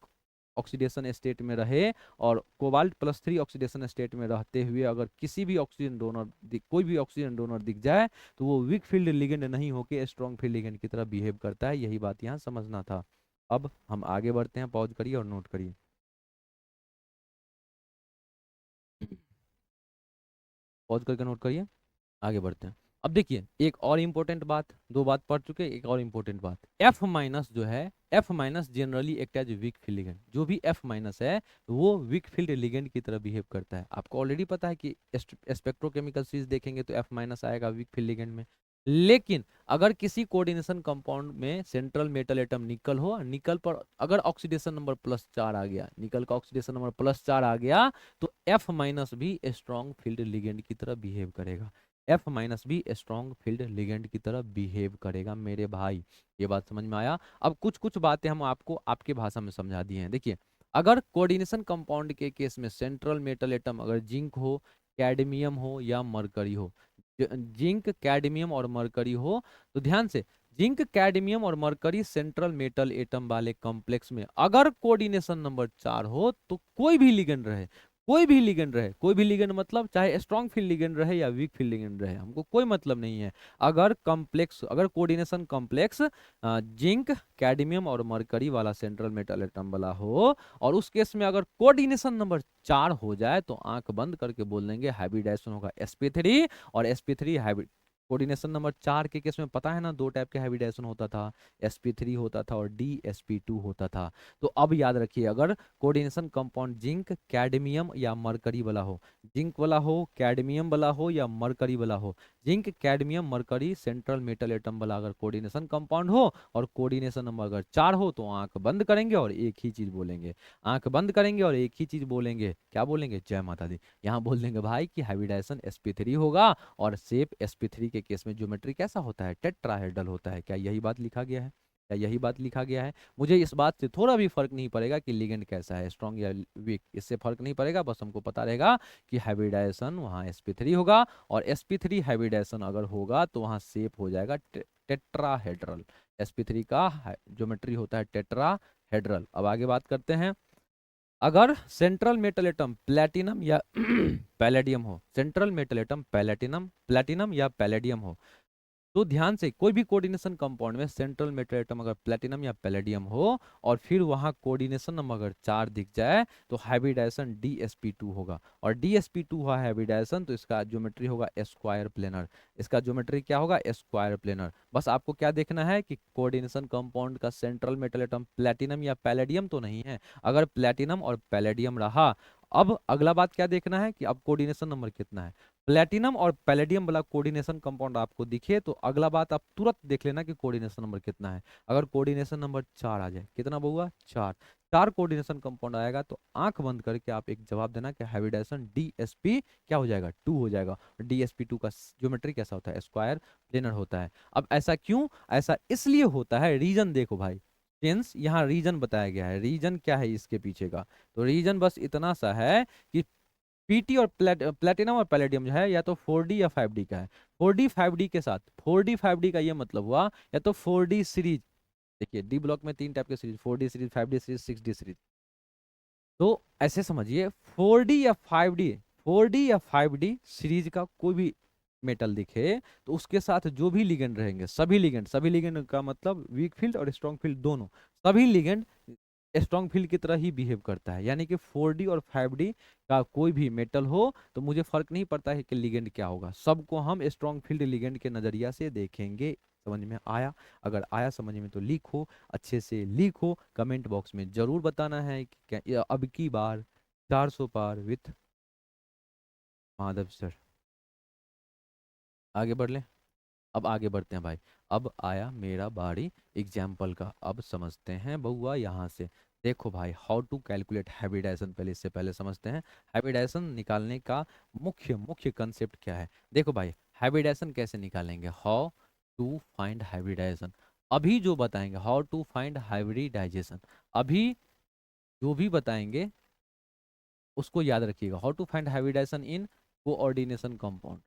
ऑक्सीडेशन स्टेट में रहे, और कोबाल्ट +3 ऑक्सीडेशन स्टेट में रहते हुए अगर किसी भी ऑक्सीजन डोनर, कोई भी ऑक्सीजन डोनर दिख जाए, तो वो वीक फील्ड लिगेंड नहीं होके स्ट्रॉन्ग फील्ड लिगेंड की तरह बिहेव करता है। यही बात यहाँ समझना था। अब हम आगे बढ़ते हैं, पॉज करिए और नोट करिए। पॉज करके नोट करिए, आगे बढ़ते हैं। अब देखिए, एक और इंपॉर्टेंट बात, दो बात पढ़ चुके, एक और इंपॉर्टेंट बात, F- जो है, F- generally act as weak field ligand. जो भी F- है वो वीक फील्ड लिगेंड की तरह बिहेव करता है। आपको ऑलरेडी पता है कि स्पेक्ट्रोकेमिकल सीरीज देखेंगे तो F- आएगा वीक फील्ड लिगेंड में। लेकिन अगर किसी कोऑर्डिनेशन कंपाउंड में सेंट्रल मेटल एटम निकल हो, निकल पर अगर ऑक्सीडेशन नंबर +4 आ गया, निकल का ऑक्सीडेशन नंबर +4 आ गया, तो F माइनस भी स्ट्रॉन्ग फील्ड लिगेंड की तरह बिहेव करेगा। F माइनस भी स्ट्रॉन्ग फील्ड लिगेंड की तरह बिहेव करेगा मेरे भाई। ये बात समझ में आया? अब कुछ कुछ बातें हम आपको आपके भाषा में समझा दी हैं। देखिए, अगर कोऑर्डिनेशन कंपाउंड के केस में सेंट्रल मेटल एटम अगर जिंक हो, कैडमियम हो या मरकरी हो, जिंक कैडमियम और मरकरी हो, तो ध्यान से, जिंक कैडमियम और मरकरी सेंट्रल मेटल एटम वाले कॉम्प्लेक्स में अगर कोऑर्डिनेशन नंबर 4 हो, तो कोई भी लिगेंड रहे, कोई भी लिगेंड रहे, कोई भी लिगेंड मतलब चाहे स्ट्रॉन्ग फील्ड लिगेंड रहे या वीक फील्ड लिगेंड रहे, हमको कोई मतलब नहीं है। अगर कॉम्प्लेक्स, अगर कोऑर्डिनेशन कॉम्प्लेक्स जिंक कैडमियम और मरकरी वाला सेंट्रल मेटल एटम वाला हो, और उस केस में अगर कोऑर्डिनेशन नंबर 4 हो जाए, तो आंख बंद करके बोल देंगे हाइब्रिडाइजेशन होगा sp3, और sp3 हाइब्रिड। कोऑर्डिनेशन नंबर 4 के केस में पता है ना, दो टाइप के हाइब्रिडाइजेशन होता था, sp3 होता था और dsp2 होता था। तो अब याद रखिए, अगर कोऑर्डिनेशन कंपाउंड जिंक कैडमियम या मरकरी वाला हो, जिंक वाला हो, कैडमियम वाला हो या मरकरी वाला हो, zinc cadmium mercury central metal atom वाला अगर कोऑर्डिनेशन कंपाउंड हो और कोऑर्डिनेशन नंबर अगर 4 हो, तो आंख बंद करेंगे और एक ही चीज बोलेंगे, आंख बंद करेंगे और एक ही चीज बोलेंगे, क्या बोलेंगे? जय माता दी। यहाँ बोल देंगे भाई कि हाइब्रिडाइजेशन sp3 होगा, और शेप sp3 के केस में ज्योमेट्री कैसा होता है? टेट्राहेड्रल होता है। क्या यही बात लिखा गया है? क्या यही बात लिखा गया है? मुझे इस बात से थोड़ा भी फर्क नहीं पड़ेगा कि लिगेंड कैसा है, स्ट्रॉन्ग या वीक, इससे फर्क नहीं पड़ेगा। बस हमको पता रहेगा कि हाइब्रिडाइजेशन वहाँ sp3 होगा, और sp3 हाइब्रिडाइजेशन अगर होगा तो वहाँ शेप हो जाएगा टेट्राहेड्रल। sp3 का ज्योमेट्री होता है टेट्राहेड्रल। अब आगे बात करते हैं। अगर सेंट्रल मेटल एटम प्लेटिनम या पैलेडियम हो, central metal atom platinum platinum या पैलेडियम हो, तो ध्यान से, कोई भी कोऑर्डिनेशन कंपाउंड में सेंट्रल मेटल एटम अगर प्लेटिनम या पैलेडियम हो, और फिर वहां कोऑर्डिनेशन नंबर अगर 4 दिख जाए, तो हाइब्रिडाइजेशन dsp2 होगा। और dsp2 हुआ हाइब्रिडाइजेशन, तो इसका ज्योमेट्री होगा स्क्वायर प्लेनर। इसका ज्योमेट्री क्या होगा? Square planar. बस आपको क्या देखना है कि कोऑर्डिनेशन कंपाउंड का सेंट्रल मेटल एटम प्लेटिनम या पैलेडियम तो नहीं है। अगर प्लेटिनम और पैलेडियम रहा, अब अगला बात क्या देखना है कि अब कोऑर्डिनेशन नंबर कितना है। प्लेटिनम और पैलेडियम वाला कोऑर्डिनेशन कंपाउंड आपको दिखे, तो अगला बात आप तुरंत देख लेना कि कोऑर्डिनेशन नंबर कितना है। अगर कोऑर्डिनेशन नंबर 4 आ जाए, कितना बहुआ? 4। 4 कोऑर्डिनेशन कंपाउंड आएगा, तो आंख बंद करके आप एक जवाब देना कि हाइब्रिडाइजेशन DSP क्या हो जाएगा? 2 हो जाएगा। DSP2 का ज्योमेट्री कैसा होता है? स्क्वायर प्लेनर होता है। अब ऐसा क्यों? ऐसा इसलिए होता है, रीजन देखो भाई, सेंस यहाँ रीजन बताया गया है। रीजन क्या है इसके पीछे का? तो रीजन बस इतना सा है कि पीटी और प्लेटिनम और पैलेडियम जो है, या तो 4D या 5D का है। 4D 5D के साथ, 4D 5D का ये मतलब हुआ, या तो 4D सीरीज, देखिए डी ब्लॉक में 3 टाइप के series, 4D series, 5D series, 6D series. तो ऐसे समझिए, 4D या 5D, 4D या 5D सीरीज का कोई भी मेटल दिखे, तो उसके साथ जो भी लिगेंड रहेंगे, सभी लिगेंड का मतलब वीक फील्ड और स्ट्रॉन्ग फील्ड दोनों, सभी लिगेंड स्ट्रॉन्ग फील्ड की तरह ही बिहेव करता है। यानी कि 4D और 5D का कोई भी मेटल हो, तो मुझे फर्क नहीं पड़ता है कि लिगेंड क्या होगा, सबको हम स्ट्रॉन्ग फील्ड लिगेंड के नजरिया से देखेंगे। समझ में आया? अगर आया समझ में तो लिखो, अच्छे से लिखो, कमेंट बॉक्स में जरूर बताना है कि अब की बार 400 पार विथ माधव सर। आगे बढ़ लें? अब आगे बढ़ते हैं भाई। अब आया मेरा बारी एग्जाम्पल का। अब समझते हैं बउआ यहाँ से। देखो भाई, हाउ टू कैलकुलेट हाइब्रिडाइजेशन, पहले इससे पहले समझते हैं हाइब्रिडाइजेशन निकालने का मुख्य मुख्य कंसेप्ट क्या है। देखो भाई, हाइब्रिडाइजेशन कैसे निकालेंगे, हाउ टू फाइंड हाइब्रिडाइजेशन। अभी जो बताएंगे हाउ टू फाइंड हाइब्रिडाइजेशन, अभी जो भी बताएंगे उसको याद रखिएगा। How to find hybridisation in coordination compound,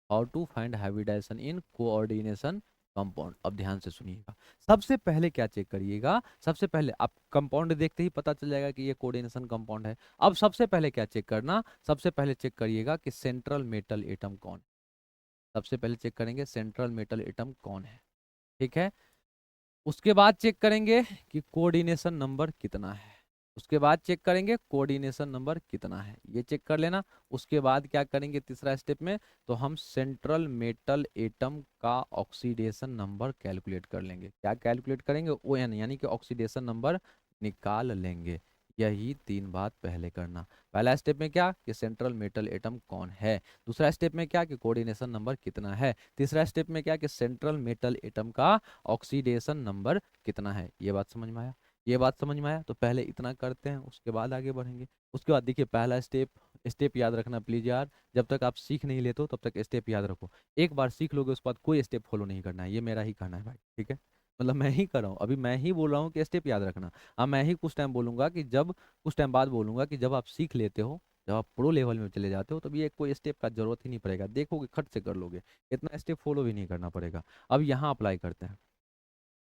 how to find hybridisation in coordination compound. अब ध्यान से सुनिएगा, सबसे पहले क्या चेक करिएगा, सबसे पहले आप कंपाउंड देखते ही पता चल जाएगा कि ये कोऑर्डिनेशन कंपाउंड है। अब सबसे पहले क्या चेक करना, सबसे पहले चेक करिएगा कि सेंट्रल मेटल एटम कौन है। सबसे पहले चेक करेंगे सेंट्रल मेटल एटम कौन है, ठीक है। उसके बाद चेक करेंगे कि कोऑर्डिनेशन नंबर कितना है। उसके बाद चेक करेंगे कोऑर्डिनेशन नंबर कितना है, ये चेक कर लेना। उसके बाद क्या करेंगे तीसरा स्टेप में, तो हम सेंट्रल मेटल एटम का ऑक्सीडेशन नंबर कैलकुलेट कर लेंगे। क्या कैलकुलेट करेंगे? ON, यानी कि ऑक्सीडेशन नंबर निकाल लेंगे। यही 3 बात पहले करना। पहला स्टेप में क्या कि सेंट्रल मेटल एटम कौन है, दूसरा स्टेप में क्या कि कोऑर्डिनेशन नंबर कितना है, तीसरा स्टेप में क्या कि सेंट्रल मेटल एटम का ऑक्सीडेशन नंबर कितना है। ये बात समझ में आया? ये बात समझ में आया? तो पहले इतना करते हैं, उसके बाद आगे बढ़ेंगे। उसके बाद देखिए पहला स्टेप, स्टेप याद रखना प्लीज यार, जब तक आप सीख नहीं लेते हो तब तक स्टेप याद रखो। एक बार सीख लोगे उसके बाद कोई स्टेप फॉलो नहीं करना है, ये मेरा ही कहना है भाई, ठीक है? मतलब मैं ही कर रहा हूँ, अभी मैं ही बोल रहा हूँ कि स्टेप याद रखना। हाँ, मैं ही कुछ टाइम बोलूंगा कि जब, कुछ टाइम बाद बोलूंगा कि जब आप सीख लेते हो, जब आप प्रो लेवल में चले जाते हो, तब ये कोई स्टेप का जरूरत ही नहीं पड़ेगा, देखोगे खट से कर लोगे, इतना स्टेप फॉलो भी नहीं करना पड़ेगा। अब यहाँ अप्लाई करते हैं।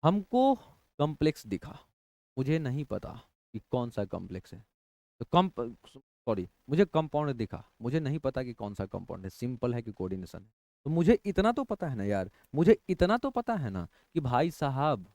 हमको कॉम्प्लेक्स दिखा, मुझे नहीं पता कि कौन सा कॉम्प्लेक्स है, तो सॉरी, मुझे कंपाउंड दिखा, मुझे नहीं पता कि कौन सा कंपाउंड है, सिंपल है कि कोऑर्डिनेशन है। तो मुझे इतना तो पता है ना यार, मुझे इतना तो पता है ना कि भाई साहब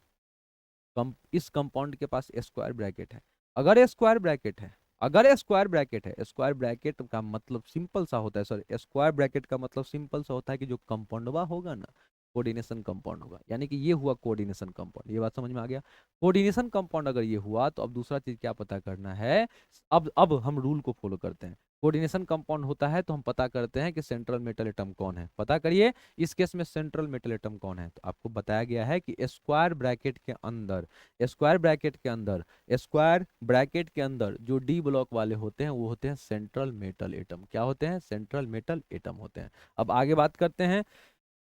इस कंपाउंड के पास स्क्वायर ब्रैकेट है। अगर स्क्वायर ब्रैकेट है, अगर स्क्वायर ब्रैकेट है, स्क्वायर ब्रैकेट का मतलब सिंपल सा होता है, सॉरी, स्क्वायर ब्रैकेट का मतलब सिंपल सा होता है कि जो कंपाउंडवा होगा ना, कोऑर्डिनेशन कंपाउंड होगा, यानी कि ये हुआ कोऑर्डिनेशन कंपाउंड। ये बात समझ में आ गया? कोऑर्डिनेशन कंपाउंड अगर ये हुआ तो अब दूसरा चीज क्या पता करना है। अब हम रूल को फॉलो करते हैं। कोऑर्डिनेशन कंपाउंड होता है तो हम पता करते हैं कि सेंट्रल मेटल एटम कौन है, पता करिए। इस केस में सेंट्रल मेटल एटम कौन है, तो आपको बताया गया है कि स्क्वायर ब्रैकेट के अंदर, स्क्वायर ब्रैकेट के अंदर, स्क्वायर ब्रैकेट के अंदर जो डी ब्लॉक वाले होते हैं वो होते हैं सेंट्रल मेटल एटम। क्या होते हैं? सेंट्रल मेटल एटम होते हैं। अब आगे बात करते हैं,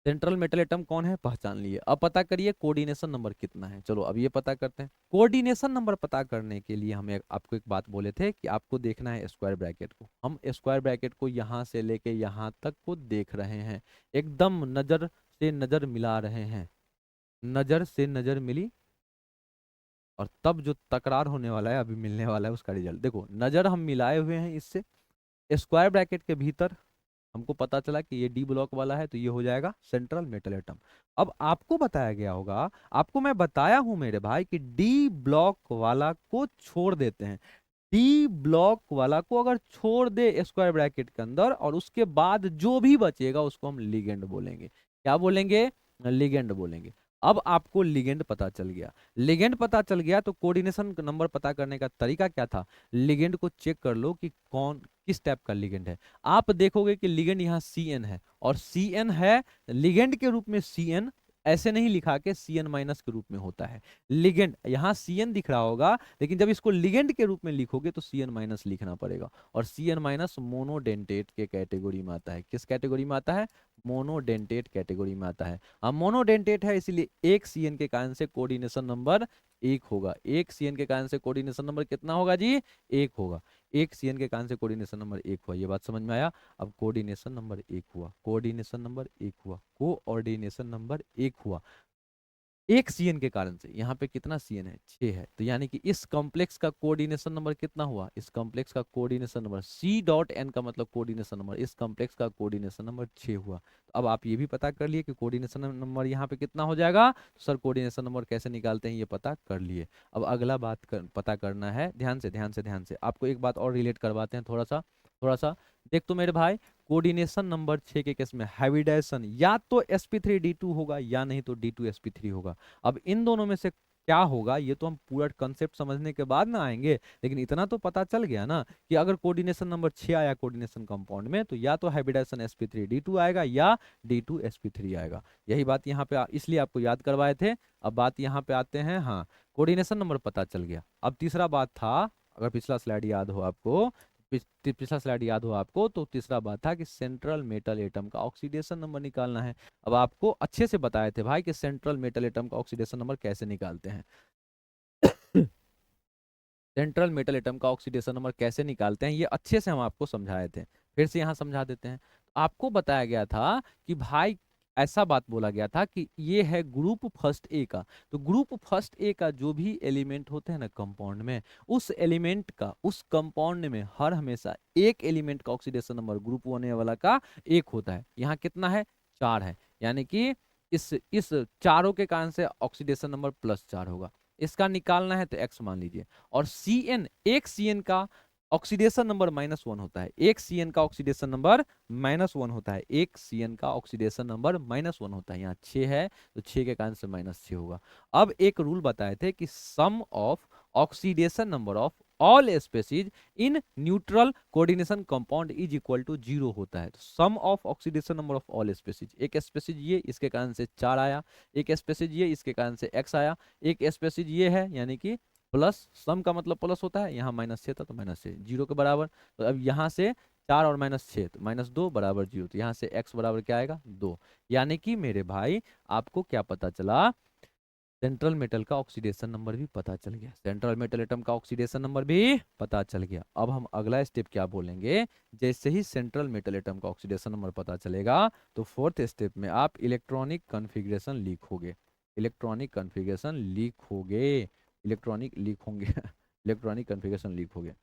सेंट्रल मेटल एटम कौन है पहचान लिए, अब पता करिए कोऑर्डिनेशन नंबर कितना है। चलो अब ये पता करते हैं। कोऑर्डिनेशन नंबर पता करने के लिए हमें आपको एक बात बोले थे कि आपको देखना है स्क्वायर ब्रैकेट को। हम स्क्वायर ब्रैकेट को यहाँ से लेके यहाँ तक को देख रहे हैं, एकदम नजर से नजर मिला रहे हैं, नजर से नजर मिली, और तब जो तकरार होने वाला है, अभी मिलने वाला है उसका रिजल्ट देखो। नजर हम मिलाए हुए हैं इससे, स्क्वायर ब्रैकेट के भीतर हमको पता चला कि ये डी ब्लॉक वाला है, तो ये हो जाएगा सेंट्रल मेटल एटम। अब आपको बताया गया होगा, आपको मैं बताया हूं मेरे भाई कि डी ब्लॉक वाला को छोड़ देते हैं। डी ब्लॉक वाला को अगर छोड़ दे स्क्वायर ब्रैकेट के अंदर, और उसके बाद जो भी बचेगा उसको हम लिगेंड बोलेंगे। क्या बोलेंगे? लिगेंड बोलेंगे। अब आपको लिगेंड पता चल गया, लिगेंड पता चल गया तो कोऑर्डिनेशन नंबर पता करने का तरीका क्या था? लिगेंड को चेक कर लो कि कौन किस टाइप का लिगेंड है। आप देखोगे कि लिगेंड यहाँ सी एन है, और सी एन है लिगेंड के रूप में, सी एन ऐसे नहीं लिखा के सी एन माइनस के रूप में होता है। लिगेंड यहाँ सी एन दिख रहा होगा, लेकिन जब इसको लिगेंड के रूप में लिखोगे तो सी एन माइनस लिखना पड़ेगा, और सी एन माइनस मोनोडेंटेट के कैटेगरी में आता है। किस कैटेगरी में आता है? मोनोडेंटेट कैटेगरी में आता है। अब मोनोडेंटेट है इसीलिए एक सी एन के कारण से कोऑर्डिनेशन नंबर 1 होगा। एक सी एन के कारण से कोऑर्डिनेशन नंबर कितना होगा जी? 1 होगा। एक सी एन के कारण से कोऑर्डिनेशन नंबर 1 हुआ। ये बात समझ में आया? अब कोऑर्डिनेशन नंबर 1 हुआ, कोऑर्डिनेशन नंबर 1 हुआ, कोऑर्डिनेशन नंबर 1 हुआ एक सीएन के कारण से। यहाँ पे कितना सीएन है? 6 है। तो यानी कि इस कॉम्प्लेक्स का कोऑर्डिनेशन नंबर कितना हुआ? इस कॉम्प्लेक्स का coordination number, C dot N का मतलब कोऑर्डिनेशन नंबर, इस कॉम्प्लेक्स का कोऑर्डिनेशन नंबर 6 हुआ। तो अब आप ये भी पता कर लिए कि कोऑर्डिनेशन नंबर यहाँ पे कितना हो जाएगा। तो सर कोऑर्डिनेशन नंबर कैसे निकालते हैं ये पता कर लिए। अब अगला बात पता करना है, ध्यान से ध्यान से ध्यान से, आपको एक बात और रिलेट करवाते हैं थोड़ा सा, थोड़ा सा देख तो मेरे भाई। कोऑर्डिनेशन नंबर 6 के केस में हाइब्रिडाइजेशन या तो sp3d2 होगा या नहीं तो d2sp3 होगा। अब इन दोनों में से क्या होगा ये तो हम पूरा कंसेप्ट समझने के बाद ना आएंगे, लेकिन इतना तो पता चल गया ना कि अगर कोऑर्डिनेशन नंबर 6 आया कोऑर्डिनेशन कंपाउंड में, तो या तो हाइब्रिडाइजेशन sp3d2 आएगा या d2sp3 आएगा। यही बात यहाँ पे इसलिए आपको याद करवाए थे। अब बात यहाँ पे आते हैं, हाँ कोऑर्डिनेशन नंबर पता चल गया। अब तीसरा बात था, अगर पिछला स्लाइड याद हो आपको, पिछला स्लाइड याद हो आपको, तो तीसरा बात था कि सेंट्रल मेटल एटम का ऑक्सीडेशन नंबर निकालना है। अब आपको अच्छे से बताए थे भाई कि सेंट्रल मेटल एटम का ऑक्सीडेशन नंबर कैसे निकालते हैं। सेंट्रल मेटल एटम का ऑक्सीडेशन नंबर कैसे निकालते हैं ये अच्छे से हम आपको समझाए थे, फिर से यहाँ समझा देते हैं। आपको बताया गया था कि भाई ऐसा बात बोला गया था कि ये है ग्रुप फर्स्ट ए का, तो ग्रुप फर्स्ट ए का जो भी एलिमेंट होते हैं ना कंपाउंड में, उस एलिमेंट का, उस कंपाउंड में हर हमेशा एक एलिमेंट का ऑक्सीडेशन नंबर ग्रुप वन वाला का 1 होता है। यहाँ कितना है? 4 है। यानी कि इस चारों के कारण से ऑक्सीडेशन नंबर +4 होगा। इसका निकालना है तो x मान लीजिए, और Cn, एक Cn का ऑक्सीडेशन नंबर -1 होता है, एक Cn का ऑक्सीडेशन नंबर -1 होता है, एक Cn का ऑक्सीडेशन नंबर -1 होता है। यहाँ 6 है तो 6 के कारण से -6 होगा। अब एक रूल बताए थे कि sum of oxidation number of all species in neutral coordination compound is equal to 0 होता है। तो sum of oxidation number of all species, एक स्पेसीज ये इसके कारण से 4 आया, एक स्पेसीज ये इसके कारण से x आया, एक स्पेसीज ये है यानी कि प्लस, सम का मतलब प्लस होता है, यहाँ -6 था तो -6 0 के बराबर। तो अब यहाँ से 4 और -6 तो -2 बराबर 0, तो यहाँ से x बराबर क्या आएगा 2। यानी कि मेरे भाई आपको क्या पता चला, सेंट्रल मेटल का ऑक्सीडेशन नंबर भी पता चल गया, सेंट्रल मेटल एटम का ऑक्सीडेशन नंबर भी पता चल गया। अब हम अगला स्टेप क्या बोलेंगे, जैसे ही सेंट्रल मेटल एटम का ऑक्सीडेशन नंबर पता चलेगा तो फोर्थ स्टेप में आप इलेक्ट्रॉनिक कॉन्फ़िगरेशन लिखोगे, इलेक्ट्रॉनिक कॉन्फ़िगरेशन लिखोगे, इलेक्ट्रॉनिक लिखोगे इलेक्ट्रॉनिक कॉन्फ़िगरेशन लिखोगे,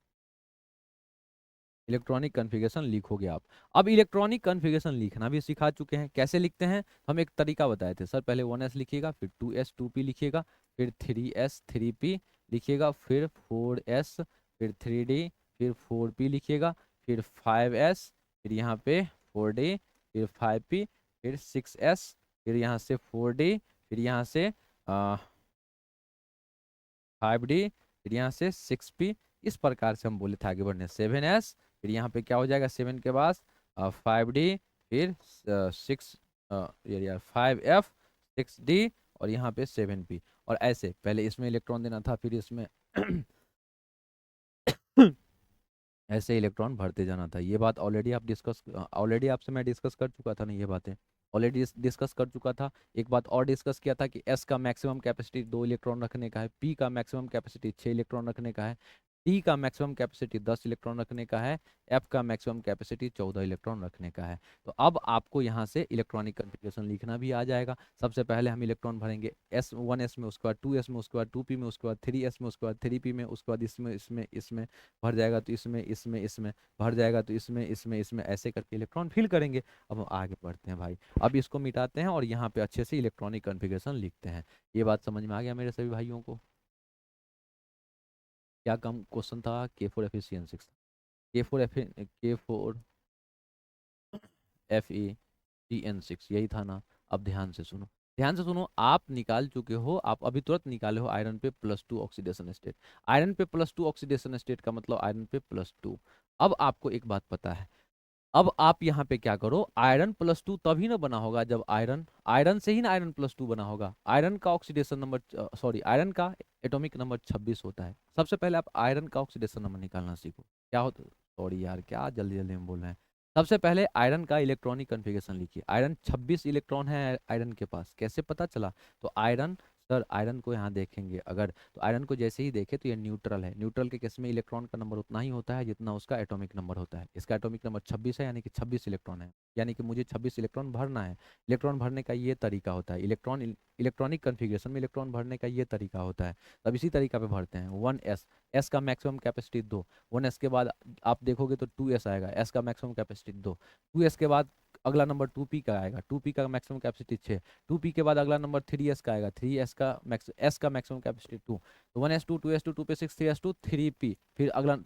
इलेक्ट्रॉनिक कॉन्फ़िगरेशन लिखोगे आप। अब इलेक्ट्रॉनिक कॉन्फ़िगरेशन लिखना भी सिखा चुके हैं, कैसे लिखते हैं हम एक तरीका बताए थे सर, पहले 1s लिखिएगा, फिर 2s 2p लिखिएगा, फिर 3s 3p लिखिएगा, फिर 4s, फिर 3d, फिर 4p लिखिएगा, फिर 5s, फिर यहाँ पे 4d, फिर 5p, फिर 6s, फिर यहाँ से 4d, फिर यहाँ से 5d, फिर यहाँ से 6p। इस प्रकार से हम बोले थे आगे बढ़ने 7s, फिर यहाँ पे क्या हो जाएगा 7 के बाद 5d, फिर 6 यार 5f, 6d, और यहाँ पे 7p। और ऐसे पहले इसमें इलेक्ट्रॉन देना था, फिर इसमें ऐसे इलेक्ट्रॉन भरते जाना था। ये बात ऑलरेडी आपसे मैं डिस्कस कर चुका था ना, ये बातें ऑलरेडी डिस्कस कर चुका था। एक बात और डिस्कस किया था कि एस का मैक्सिमम कैपेसिटी 2 इलेक्ट्रॉन रखने का है, पी का मैक्सिमम कैपेसिटी 6 इलेक्ट्रॉन रखने का है, डी का मैक्सिमम कैपेसिटी 10 इलेक्ट्रॉन रखने का है, एफ का मैक्सिमम कैपेसिटी 14 इलेक्ट्रॉन रखने का है। तो अब आपको यहाँ से इलेक्ट्रॉनिक कॉन्फ़िगरेशन लिखना भी आ जाएगा। सबसे पहले हम इलेक्ट्रॉन भरेंगे S1s में, उसके बाद 2s में, उसके बाद 2p में, उसके बाद 3s में, उसके बाद 3p में, उसके बाद इसमें इसमें इसमें भर जाएगा तो इसमें इसमें इसमें भर जाएगा तो इसमें इसमें इसमें, ऐसे करके इलेक्ट्रॉन फिल करेंगे। अब हम आगे बढ़ते हैं भाई, अब इसको मिटाते हैं और यहाँ पे अच्छे से इलेक्ट्रॉनिक कॉन्फ़िगरेशन लिखते हैं। ये बात समझ में आ गया मेरे सभी भाइयों को? क्या कम क्वेश्चन था, K4Fe Ke4Fe यही था ना? अब ध्यान से सुनो, ध्यान से सुनो, आप निकाल चुके हो, आप अभी तुरंत निकाले हो आयरन पे +2 ऑक्सीडेशन स्टेट। आयरन पे +2 ऑक्सीडेशन स्टेट का मतलब आयरन पे +2। अब आपको एक बात पता है, अब आप यहाँ पे क्या करो, आयरन +2 तभी ना बना होगा जब आयरन, आयरन से ही ना आयरन +2 बना होगा। आयरन का ऑक्सीडेशन नंबर सॉरी आयरन का एटॉमिक नंबर 26 होता है। सबसे पहले आप आयरन का ऑक्सीडेशन नंबर निकालना सीखो। क्या होता, सॉरी यार क्या जल्दी जल्दी हम बोल रहे हैं। सबसे पहले आयरन का इलेक्ट्रॉनिक कन्फिगरेशन लिखिए। आयरन 26 इलेक्ट्रॉन है आयरन के पास, कैसे पता चला? तो आयरन, सर आयरन को यहाँ देखेंगे अगर, तो आयरन को जैसे ही देखे तो ये न्यूट्रल है, न्यूट्रल के केस में इलेक्ट्रॉन का नंबर उतना ही होता है जितना उसका एटॉमिक नंबर होता है। इसका एटॉमिक नंबर 26 है यानी कि 26 इलेक्ट्रॉन है, यानी कि मुझे 26 इलेक्ट्रॉन भरना है। इलेक्ट्रॉन भरने का ये तरीका होता है, इलेक्ट्रॉनिक कन्फिग्रेशन में इलेक्ट्रॉन भरने का ये तरीका होता है। तब इसी तरीका पे भरते हैं। 1s, एस का मैक्सिमम कैपेसिटी 2, 1s के बाद आप देखोगे तो 2s आएगा, एस का मैक्सिमम कैपेसिटी 2, 2s के बाद अगला नंबर 2p का आएगा, 2p का मैक्सिमम कैपेसिटी 6, 2p के बाद अगला नंबर 3s का आएगा, 3s का एस का मैक्सिमम कैपेसिटी 2, तो 1s2 2s2 2p6 3s2 3p, फिर अगला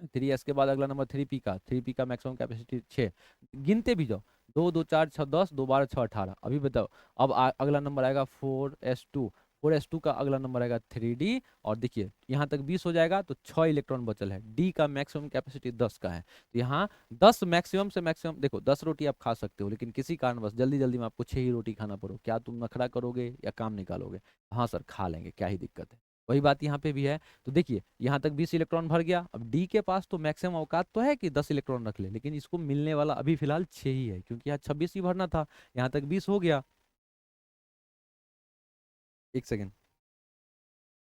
3s के बाद अगला नंबर 3p का, 3p का मैक्सिमम कैपेसिटी 6। गिनते भी जाओ, 2 2 4 6 10, 2 12 6 18। अभी बताओ, अब अगला नंबर आएगा 4s2, 4s2 का अगला नंबर आएगा 3d, और देखिए यहाँ तक 20 हो जाएगा तो 6 इलेक्ट्रॉन बचल है। डी का मैक्सिमम कैपेसिटी 10 का है, तो यहाँ 10 मैक्सिमम से मैक्सिमम, देखो 10 रोटी आप खा सकते हो, लेकिन किसी कारणवश जल्दी जल्दी में आपको 6 ही रोटी खाना पड़ो, क्या तुम नखरा करोगे या काम निकालोगे? हाँ सर खा लेंगे, क्या ही दिक्कत है। वही बात यहाँ पे भी है। तो देखिए यहाँ तक 20 इलेक्ट्रॉन भर गया। अब डी के पास तो मैक्सिमम औकात तो है कि 10 इलेक्ट्रॉन रख ले, लेकिन इसको मिलने वाला अभी फिलहाल 6 ही है, क्योंकि यहाँ 26 ही भरना था, यहाँ तक 20 हो गया। एक सेकेंड।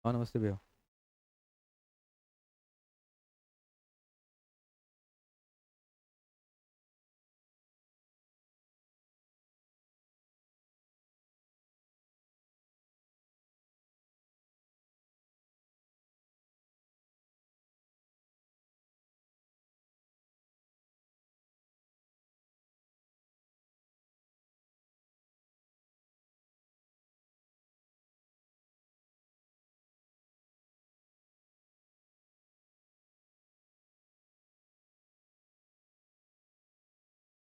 हाँ नमस्ते भैया।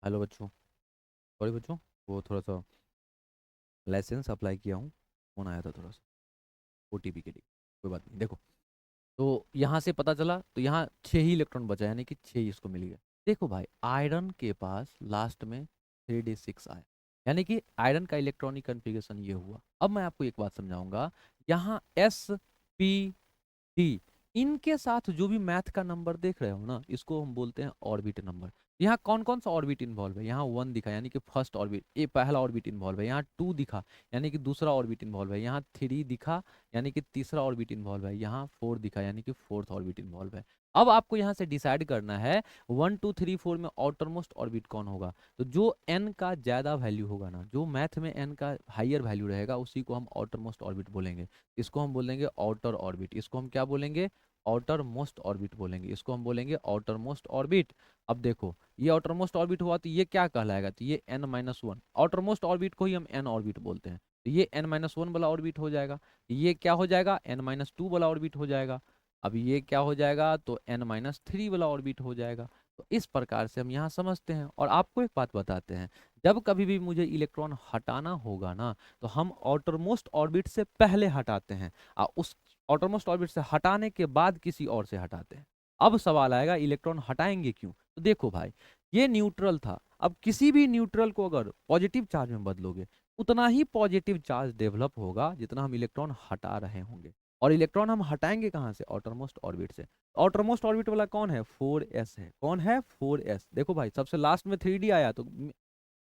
हेलो बच्चों, सॉरी बच्चों, वो थोड़ा सा लाइसेंस अप्लाई किया हूँ, फोन आया था थोड़ा सा, ओटीपी के लिए। कोई बात नहीं, देखो तो यहाँ से पता चला, तो यहाँ 6 ही इलेक्ट्रॉन बचा, यानी कि 6 इसको मिल गया। देखो भाई, आयरन के पास लास्ट में 3d6 आया, यानी कि आयरन का इलेक्ट्रॉनिक कन्फिगरेशन ये हुआ। अब मैं आपको एक बात समझाऊंगा, यहाँ एस पी डी, इनके साथ जो भी मैथ का नंबर देख रहे हो ना, इसको हम बोलते हैं ऑर्बिट नंबर। यहाँ कौन कौन सा ऑर्बिट इन्वॉल्व है, यहाँ 1 दिखा यानी कि फर्स्ट ऑर्बिट, ये पहला ऑर्बिट इन्वॉल्व है। यहाँ 2 दिखा यानी कि दूसरा ऑर्बिट इन्वॉल्व है। यहाँ 3 दिखा यानी कि तीसरा ऑर्बिट इन्वॉल्व है। यहाँ 4 दिखा यानी कि फोर्थ ऑर्बिट इन्वॉल्व है। अब आपको यहाँ से डिसाइड करना है 1 2 3 4 में आउटर मोस्ट ऑर्बिट कौन होगा। तो जो एन का ज्यादा वैल्यू होगा ना, जो मैथ में एन का हाइयर वैल्यू रहेगा, उसी को हम आउटर मोस्ट ऑर्बिट बोलेंगे। इसको हम बोलेंगे आउटर ऑर्बिट। इसको हम क्या बोलेंगे, आउटर मोस्ट ऑर्बिट बोलेंगे। इसको हम बोलेंगे आउटर मोस्ट ऑर्बिट। अब देखो, ये आउटर मोस्ट ऑर्बिट हुआ तो ये क्या कहलाएगा, तो ये n-1, आउटर मोस्ट ऑर्बिट को ही हम n ऑर्बिट बोलते हैं। तो ये n-1 वाला ऑर्बिट हो जाएगा। ये क्या हो जाएगा, n-2 वाला ऑर्बिट हो जाएगा। अब ये क्या हो जाएगा, तो n-3 वाला ऑर्बिट हो जाएगा। तो इस प्रकार से हम यहाँ समझते हैं। और आपको एक बात बताते हैं, जब कभी भी मुझे इलेक्ट्रॉन हटाना होगा ना, तो हम आउटर मोस्ट ऑर्बिट से पहले हटाते हैं, और उस आउटरमोस्ट ऑर्बिट से हटाने के बाद किसी और से हटाते हैं। अब सवाल आएगा, इलेक्ट्रॉन हटाएंगे क्यों। तो देखो भाई, ये न्यूट्रल था। अब किसी भी न्यूट्रल को अगर पॉजिटिव चार्ज में बदलोगे, उतना ही पॉजिटिव चार्ज डेवलप होगा जितना हम इलेक्ट्रॉन हटा रहे होंगे। और इलेक्ट्रॉन हम हटाएंगे कहाँ से, आउटरमोस्ट ऑर्बिट से। आउटरमोस्ट ऑर्बिट वाला कौन है, 4s है। कौन है, 4s। देखो भाई, सबसे लास्ट में 3d आया, तो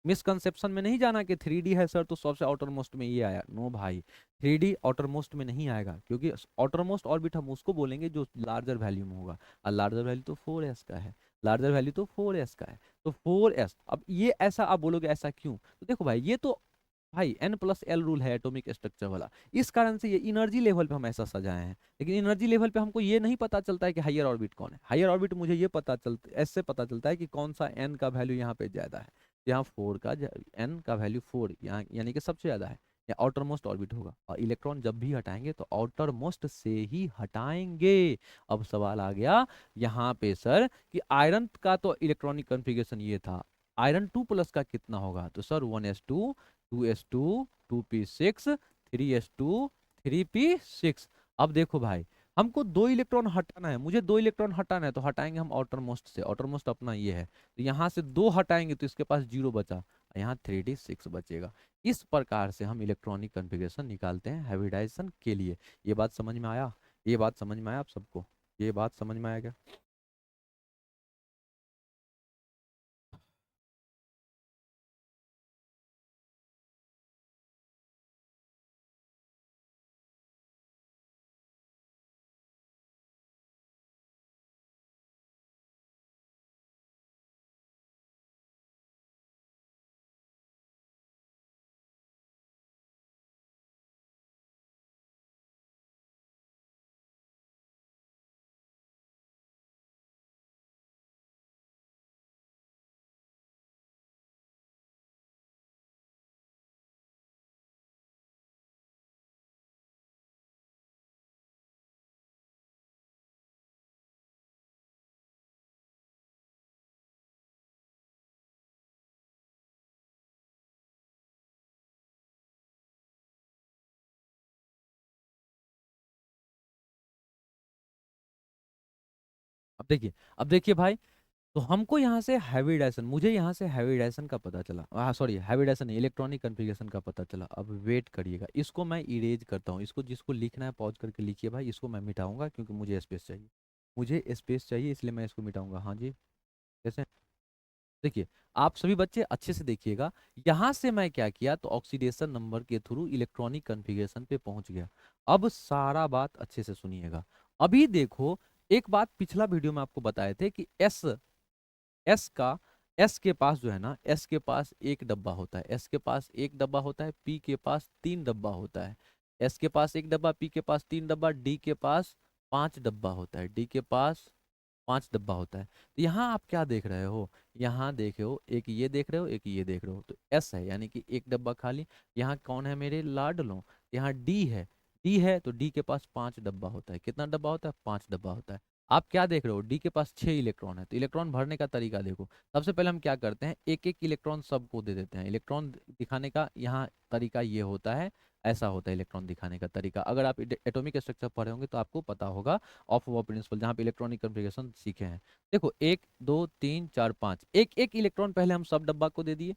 मिसकंसेप्शन में नहीं जाना कि 3D है सर तो सबसे आउटर मोस्ट में ये आया। नो भाई, 3D आउटर मोस्ट में नहीं आएगा, क्योंकि आउटर मोस्ट ऑर्बिट हम उसको बोलेंगे जो लार्जर वैल्यू में होगा, और लार्जर वैल्यू तो 4s का है। लार्जर वैल्यू तो 4s का है। तो 4s, अब ये ऐसा आप बोलोगे ऐसा क्यों, तो देखो भाई, ये तो भाई n+l रूल है एटॉमिक स्ट्रक्चर वाला। इस कारण से ये इनर्जी लेवल पे हम ऐसा सजाए हैं। लेकिन इनर्जी लेवल पे हमको ये नहीं पता चलता है कि हायर ऑर्बिट कौन है। हायर ऑर्बिट मुझे ये पता चलता, ऐसे पता चलता है कि कौन सा n का वैल्यू यहाँ पे ज्यादा है। यहाँ 4 का n का वैल्यू 4 यहाँ यानी कि सबसे ज्यादा है, या आउटर मोस्ट ऑर्बिट होगा। और इलेक्ट्रॉन जब भी हटाएंगे तो आउटर मोस्ट से ही हटाएंगे। अब सवाल आ गया यहाँ पे सर, कि आयरन का तो इलेक्ट्रॉनिक कॉन्फ़िगरेशन ये था, आयरन 2+ का कितना होगा, तो sir 1s2 2s2 2p6 3s2 3p6। अब देखो भाई, हमको 2 इलेक्ट्रॉन हटाना है, मुझे 2 इलेक्ट्रॉन हटाना है, तो हटाएंगे हम आउटर मोस्ट से। आउटर मोस्ट अपना ये है, तो यहाँ से 2 हटाएंगे तो इसके पास 0 बचा, यहाँ 3d6 बचेगा। इस प्रकार से हम इलेक्ट्रॉनिक कन्फिग्रेशन निकालते हैं हाइब्रिडाइजेशन के लिए। ये बात समझ में आया, ये बात समझ में आया आप सबको, ये बात समझ में आया क्या। अब देखिए भाई, तो हमको यहाँ से हाइब्रिडाइजेशन, मुझे यहाँ से हाइब्रिडाइजेशन का पता चला, हाँ सॉरी हाइब्रिडाइजेशन नहीं, इलेक्ट्रॉनिक कन्फिग्रेशन का पता चला। अब वेट करिएगा, इसको मैं इरेज करता हूँ। इसको जिसको लिखना है पॉज करके लिखिए भाई, इसको मैं मिटाऊंगा क्योंकि मुझे स्पेस चाहिए, मुझे स्पेस चाहिए, इसलिए मैं इसको मिटाऊंगा। हाँ जी, कैसे, देखिए, आप सभी बच्चे अच्छे से देखिएगा। यहाँ से मैं क्या किया, तो ऑक्सीडेशन नंबर के थ्रू इलेक्ट्रॉनिक कन्फिग्रेशन पे पहुंच गया। अब सारा बात अच्छे से सुनिएगा। अभी देखो, एक बात पिछला वीडियो में आपको बताए थे कि एस का, एस के पास जो है ना, एस के पास एक डब्बा होता है, एस के पास एक डब्बा होता है, पी के पास 3 डब्बा होता है। एस के पास एक डब्बा, पी के पास 3 डब्बा, डी के पास 5 डब्बा होता है, डी के पास 5 डब्बा होता है। तो यहाँ आप क्या देख रहे हो, यहाँ देख रहे हो, एक ये देख रहे हो, एक ये देख रहे हो, तो एस है यानी कि एक डब्बा खाली। यहाँ कौन है मेरे लाडलो, यहाँ डी है, डी है तो डी के पास 5 डब्बा होता है। कितना डब्बा होता है, 5 डब्बा होता है। आप क्या देख रहे हो, डी के पास 6 इलेक्ट्रॉन है। तो इलेक्ट्रॉन भरने का तरीका देखो, सबसे पहले हम क्या करते हैं, एक एक इलेक्ट्रॉन सबको दे देते हैं। इलेक्ट्रॉन दिखाने का यहाँ तरीका ये होता है, ऐसा होता है इलेक्ट्रॉन दिखाने का तरीका। अगर आप एटॉमिक स्ट्रक्चर पढ़े होंगे तो आपको पता होगा ऑफ वो प्रिंसिपल, जहाँ पे इलेक्ट्रॉनिक कन्फिग्रेशन सीखे हैं। देखो 1 2 3 4 5, एक एक इलेक्ट्रॉन पहले हम सब डब्बा को दे दिए।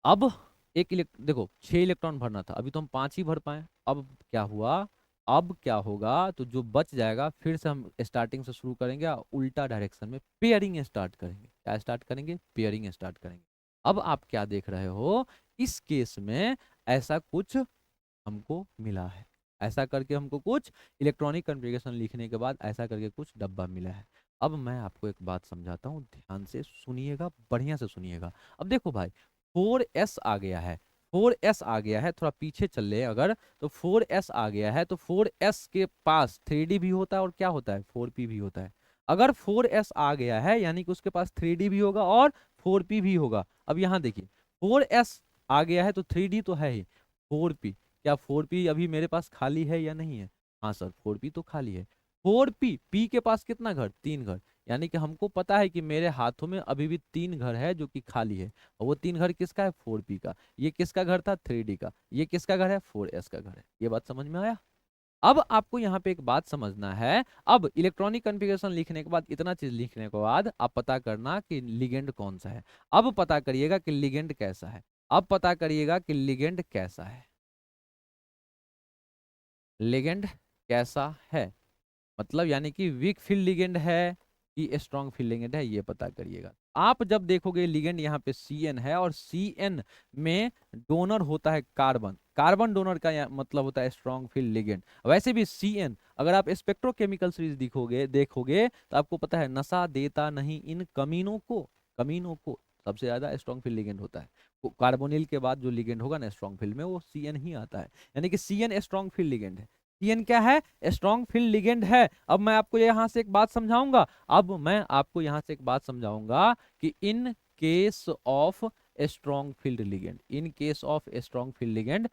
अब देखो 6 इलेक्ट्रॉन भरना था, अभी तो हम 5 ही भर पाए। अब क्या हुआ, अब क्या होगा, तो जो बच जाएगा फिर से हम स्टार्टिंग से शुरू करेंगे और उल्टा डायरेक्शन में पेयरिंग स्टार्ट करेंगे। क्या स्टार्ट करेंगे? पेयरिंग स्टार्ट करेंगे। अब आप क्या देख रहे हो, इस केस में ऐसा कुछ हमको मिला है, ऐसा करके हमको कुछ इलेक्ट्रॉनिक कन्फिग्रेशन लिखने के बाद ऐसा करके कुछ डब्बा मिला है। अब मैं आपको एक बात समझाता हूँ, ध्यान से सुनिएगा, बढ़िया से सुनिएगा। अब देखो भाई 4s आ गया है, 4s आ गया है, थोड़ा पीछे चल ले अगर, तो 4s आ गया है, तो 4s के पास 3d भी होता है और क्या होता है, 4p भी होता है। अगर 4s आ गया है यानी कि उसके पास 3d भी होगा और 4p भी होगा। अब यहाँ देखिए 4s आ गया है तो 3d तो है ही, 4p, क्या 4p अभी मेरे पास खाली है या नहीं है? हाँ सर 4p तो खाली है। 4p, p के पास कितना घर? 3 घर। यानी कि हमको पता है कि मेरे हाथों में अभी भी 3 घर है जो कि खाली है, और वो 3 घर किसका है? 4p का। ये किसका घर था? 3d का। ये किसका घर है? 4s का घर है। ये बात समझ में आया? अब आपको यहाँ पे एक बात समझना है, अब इलेक्ट्रॉनिक कॉन्फ़िगरेशन लिखने के बाद, इतना चीज लिखने के बाद आप पता करना कि लिगेंड कौन सा है। अब पता करिएगा कि लिगेंड कैसा है, अब पता करिएगा कि लिगेंड कैसा है, लिगेंड कैसा है, मतलब यानी कि वीक फील्ड लिगेंड है कि स्ट्रॉन्ग फील्ड लिगेंड है, ये पता करिएगा। आप जब देखोगे लिगेंड यहाँ पे Cn है और Cn में डोनर होता है कार्बन, कार्बन डोनर का मतलब होता है स्ट्रॉन्ग फील्ड लिगेंड। वैसे भी Cn अगर आप स्पेक्ट्रोकेमिकल सीरीज देखोगे देखोगे तो आपको पता है नशा देता नहीं इन कमीनों को, कमीनों को सबसे ज्यादा स्ट्रॉन्ग फील्ड लिगेंड होता है। कार्बोनिल के बाद जो लिगेंड होगा ना स्ट्रॉन्ग फील्ड में, वो Cn ही आता है, यानी कि Cn स्ट्रॉन्ग फील्ड लिगेंड है। Cn क्या है? स्ट्रॉन्ग फील्ड लिगेंड है। अब मैं आपको यहाँ से एक बात समझाऊंगा, अब मैं आपको यहाँ से एक बात समझाऊंगा कि इन case of strong field ligand, in case of strong field ligand,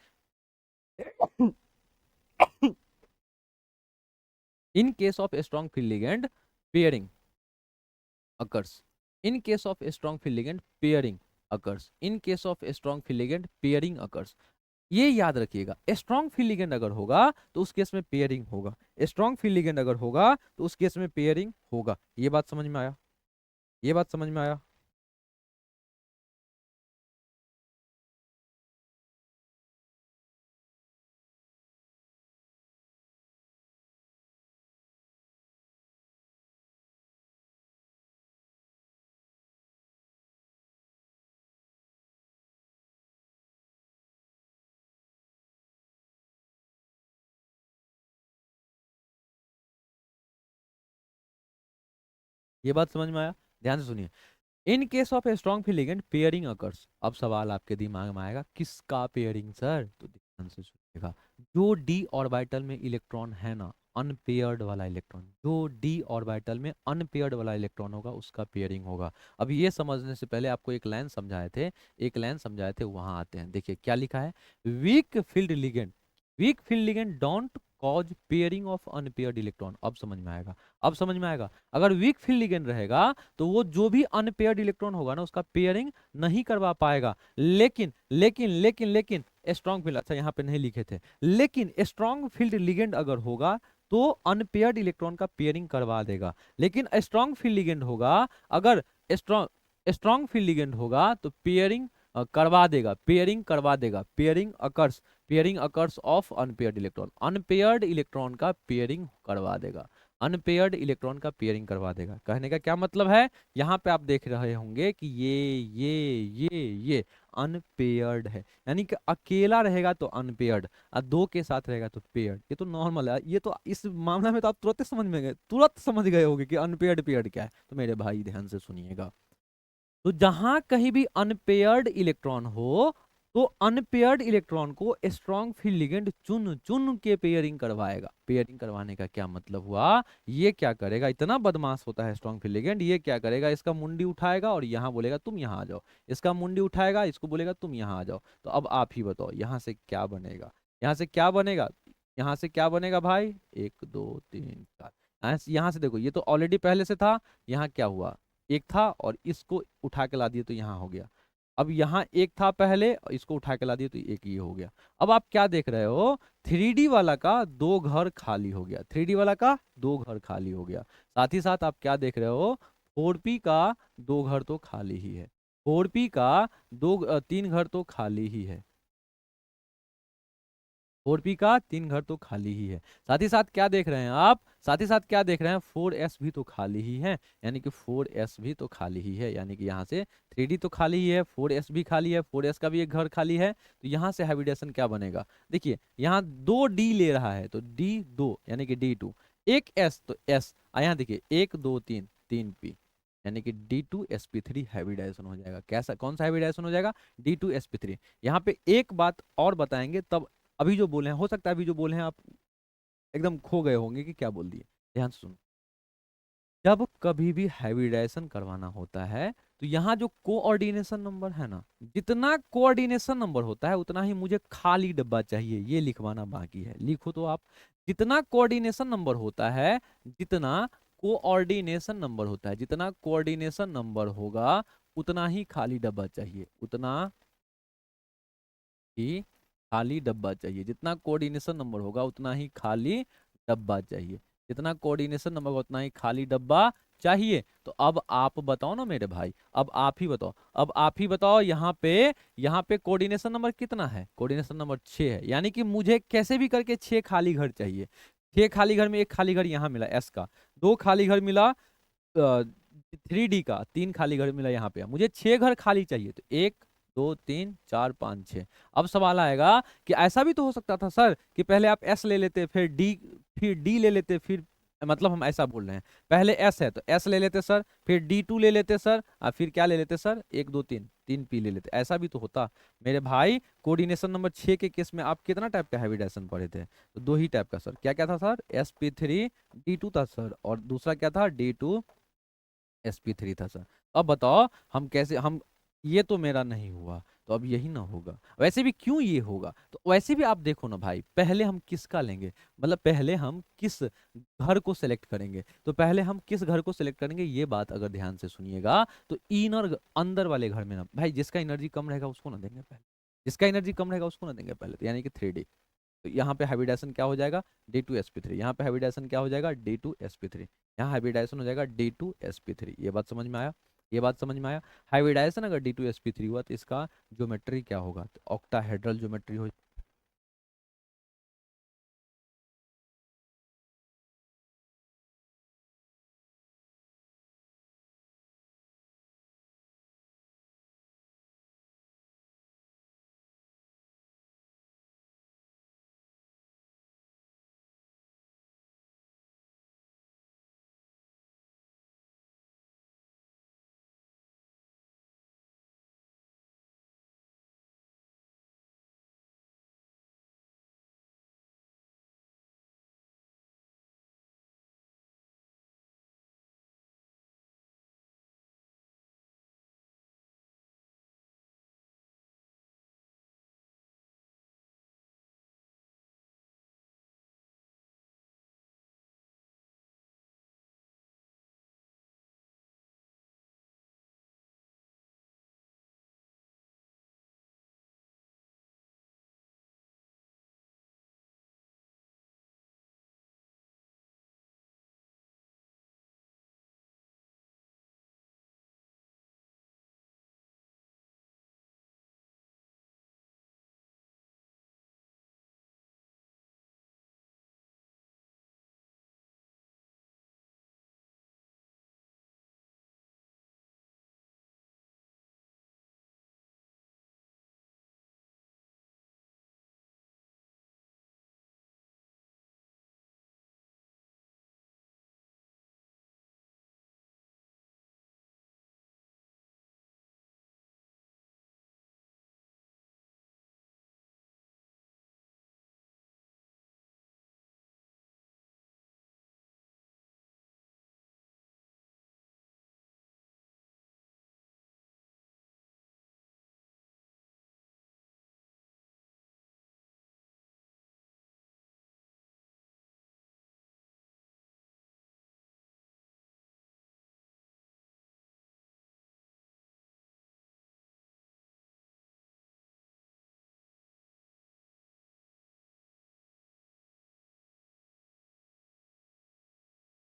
in case of strong field ligand pairing occurs, in case of strong field ligand pairing occurs, in case of strong field ligand pairing occurs। ये याद रखिएगा, strong field ligand अगर होगा तो उस case में pairing होगा, strong field ligand अगर होगा तो उस केस में पेयरिंग होगा। ये बात समझ में आया? ये बात समझ में आया? ये बात समझ में आया? ध्यान से सुनिए, इन case of a strong field ligand pairing occurs. अब सवाल आपके दिमाग में आएगा किसका पेयरिंग सर, तो ध्यान से सुनिएगा, जो डी ऑर्बिटल में इलेक्ट्रॉन है ना, अनपेयर्ड वाला इलेक्ट्रॉन, जो डी ऑर्बिटल में अनपेयर्ड वाला इलेक्ट्रॉन होगा उसका पेयरिंग होगा। अब ये समझने से पहले आपको एक लाइन समझाए थे, एक लाइन समझाए थे, वहां आते हैं। देखिए क्या लिखा है, week field ligand, week field ligand don't cause pairing of unpaired electron. अब समझ में आएगा? अब समझ में आएगा? अगर वीक फील्ड लिगेंड रहेगा तो वो जो भी अनपेयर्ड इलेक्ट्रॉन होगा ना उसका पेयरिंग नहीं करवा पाएगा। लेकिन लेकिन लेकिन लेकिन स्ट्रॉन्ग फील्ड, अच्छा यहाँ पे नहीं लिखे थे, लेकिन स्ट्रॉन्ग फील्ड लिगेंड अगर होगा तो अनपेयर्ड इलेक्ट्रॉन का पेयरिंग करवा देगा। लेकिन स्ट्रॉन्ग फील्ड लिगेंड होगा, अगर स्ट्रॉन्ग स्ट्रॉन्ग फील्ड लिगेंड होगा तो पेयरिंग करवा देगा, पेयरिंग करवा देगा, pairing occurs of unpaired electron, unpaired electron का पेयरिंग करवा देगा, अनपेयर्ड इलेक्ट्रॉन का पेयरिंग करवा देगा। कहने का क्या मतलब है, यहाँ पे आप देख रहे होंगे कि ये अनपेयर्ड है, यानी कि अकेला रहेगा तो अनपेयर्ड और दो के साथ रहेगा तो पेयर्ड। ये तो नॉर्मल है, ये तो इस मामले में तो आप तुरंत समझ में गए, तुरंत समझ गए होंगे कि अनपेयर्ड पेयर्ड क्या है। तो मेरे भाई ध्यान से सुनिएगा, तो जहां कहीं भी अनपेयर्ड इलेक्ट्रॉन हो तो अनपेयर्ड इलेक्ट्रॉन को स्ट्रॉन्ग फील्ड लिगेंड चुन चुन के पेयरिंग करवाएगा। पेयरिंग करवाने का क्या मतलब हुआ, ये क्या करेगा, इतना बदमाश होता है स्ट्रॉन्ग फील्ड लिगेंड, ये क्या करेगा, इसका मुंडी उठाएगा और यहाँ बोलेगा तुम यहाँ आ जाओ, इसका मुंडी उठाएगा, इसको बोलेगा तुम यहाँ आ जाओ। तो अब आप ही बताओ यहाँ से क्या बनेगा, यहाँ से क्या बनेगा, यहाँ से क्या बनेगा भाई, 1 2 3 4, यहाँ से देखो ये तो ऑलरेडी पहले से था, यहाँ क्या हुआ, एक था और इसको उठा के ला दिए तो यहाँ हो गया। अब यहाँ एक था पहले, इसको उठा के ला दिए तो एक ये हो गया। अब आप क्या देख रहे हो, 3D वाला का दो घर खाली हो गया, 3D वाला का दो घर खाली हो गया। साथ ही साथ आप क्या देख रहे हो, 4P का दो घर तो खाली ही है, 4P का तीन घर तो खाली ही है, 4P का तीन घर तो खाली ही है। साथ ही साथ क्या देख रहे हैं आप, साथ ही साथ क्या देख रहे हैं, 4S भी तो खाली ही है, यानी कि 4S भी तो खाली ही है, यानी कि यहाँ से 3D तो खाली ही है, 4S भी खाली है, 4S का भी एक घर खाली है। तो यहाँ से हाइब्रिडेशन क्या बनेगा, देखिए यहाँ 2D ले रहा है तो D2 यानी कि D2, एक S तो S, यहाँ देखिए 1 2 3 3P, यानी कि D2sp3 हाइब्रिडाइजेशन हो जाएगा। कैसा, कौन सा हाइब्रिडाइजेशन हो जाएगा, D2sp3। यहाँ पे एक बात और बताएंगे तब, अभी जो बोले हैं, हो सकता है अभी जो बोले हैं आप एकदम खो गए होंगे कि क्या बोल दिए। ध्यान से सुनो, जब कभी भी हाइब्रिडाइजेशन करवाना होता है तो यहाँ जो कोऑर्डिनेशन नंबर है ना, जितना कोऑर्डिनेशन नंबर होता है उतना ही मुझे खाली डब्बा चाहिए, ये लिखवाना बाकी है, लिखो तो आप। जितना कोऑर्डिनेशन नंबर होता है, जितना कोऑर्डिनेशन नंबर होता है, जितना कोऑर्डिनेशन नंबर होगा उतना ही खाली डब्बा चाहिए, उतना ही खाली डब्बा चाहिए। जितना कोऑर्डिनेशन नंबर होगा उतना ही खाली डब्बा चाहिए, जितना कोऑर्डिनेशन नंबर होगा उतना ही खाली डब्बा चाहिए। तो अब आप बताओ ना मेरे भाई, अब आप ही बताओ, अब आप ही बताओ, यहाँ पे कोऑर्डिनेशन नंबर कितना है, कोऑर्डिनेशन नंबर 6 है, यानी कि मुझे कैसे भी करके 6 खाली घर चाहिए। 6 खाली घर में एक खाली घर यहाँ मिला एस का, दो खाली घर मिला 3D का, तीन खाली घर मिला यहाँ पे, मुझे 6 घर खाली चाहिए। तो 1 2 3 4 5 6। अब सवाल आएगा कि ऐसा भी तो हो सकता था सर कि पहले आप एस ले लेते, फिर डी ले लेते, फिर, मतलब हम ऐसा बोल रहे हैं, पहले एस है तो एस ले लेते सर, फिर D2 ले लेते सर, और फिर क्या ले लेते सर, 1 2 3 3P ले लेते, ऐसा भी तो होता। मेरे भाई कोऑर्डिनेशन नंबर 6 के केस में आप कितना टाइप का हाइब्रिडाइजेशन पढ़े थे, तो दो ही टाइप का सर। क्या क्या था सर, sp3 D2 था सर, और दूसरा क्या था, D2sp3 था सर। अब बताओ हम कैसे, हम, ये तो मेरा नहीं हुआ तो अब यही ना होगा, वैसे भी क्यों ये होगा, तो वैसे भी आप देखो ना भाई, पहले हम किसका लेंगे, मतलब पहले हम किस घर को सिलेक्ट करेंगे, तो पहले हम किस घर को सिलेक्ट करेंगे, ये बात अगर ध्यान से सुनिएगा तो इनर, अंदर वाले घर में ना भाई, जिसका एनर्जी कम रहेगा उसको ना देंगे पहले, जिसका एनर्जी कम रहेगा उसको ना देंगे पहले, तो यानी कि 3D। तो यहाँ पे हाइब्रिडाइजेशन क्या हो जाएगा, D2sp3, यहाँ पे हाइब्रिडाइजेशन क्या हो जाएगा, D2sp3, यहाँ हाइब्रिडाइजेशन हो जाएगा D2sp3। ये बात समझ में आया, ये बात समझ में आया। हाइब्रिडाइजेशन अगर D2sp3 हुआ तो इसका ज्योमेट्री क्या होगा, तो ऑक्टाहेड्रल ज्योमेट्री हो,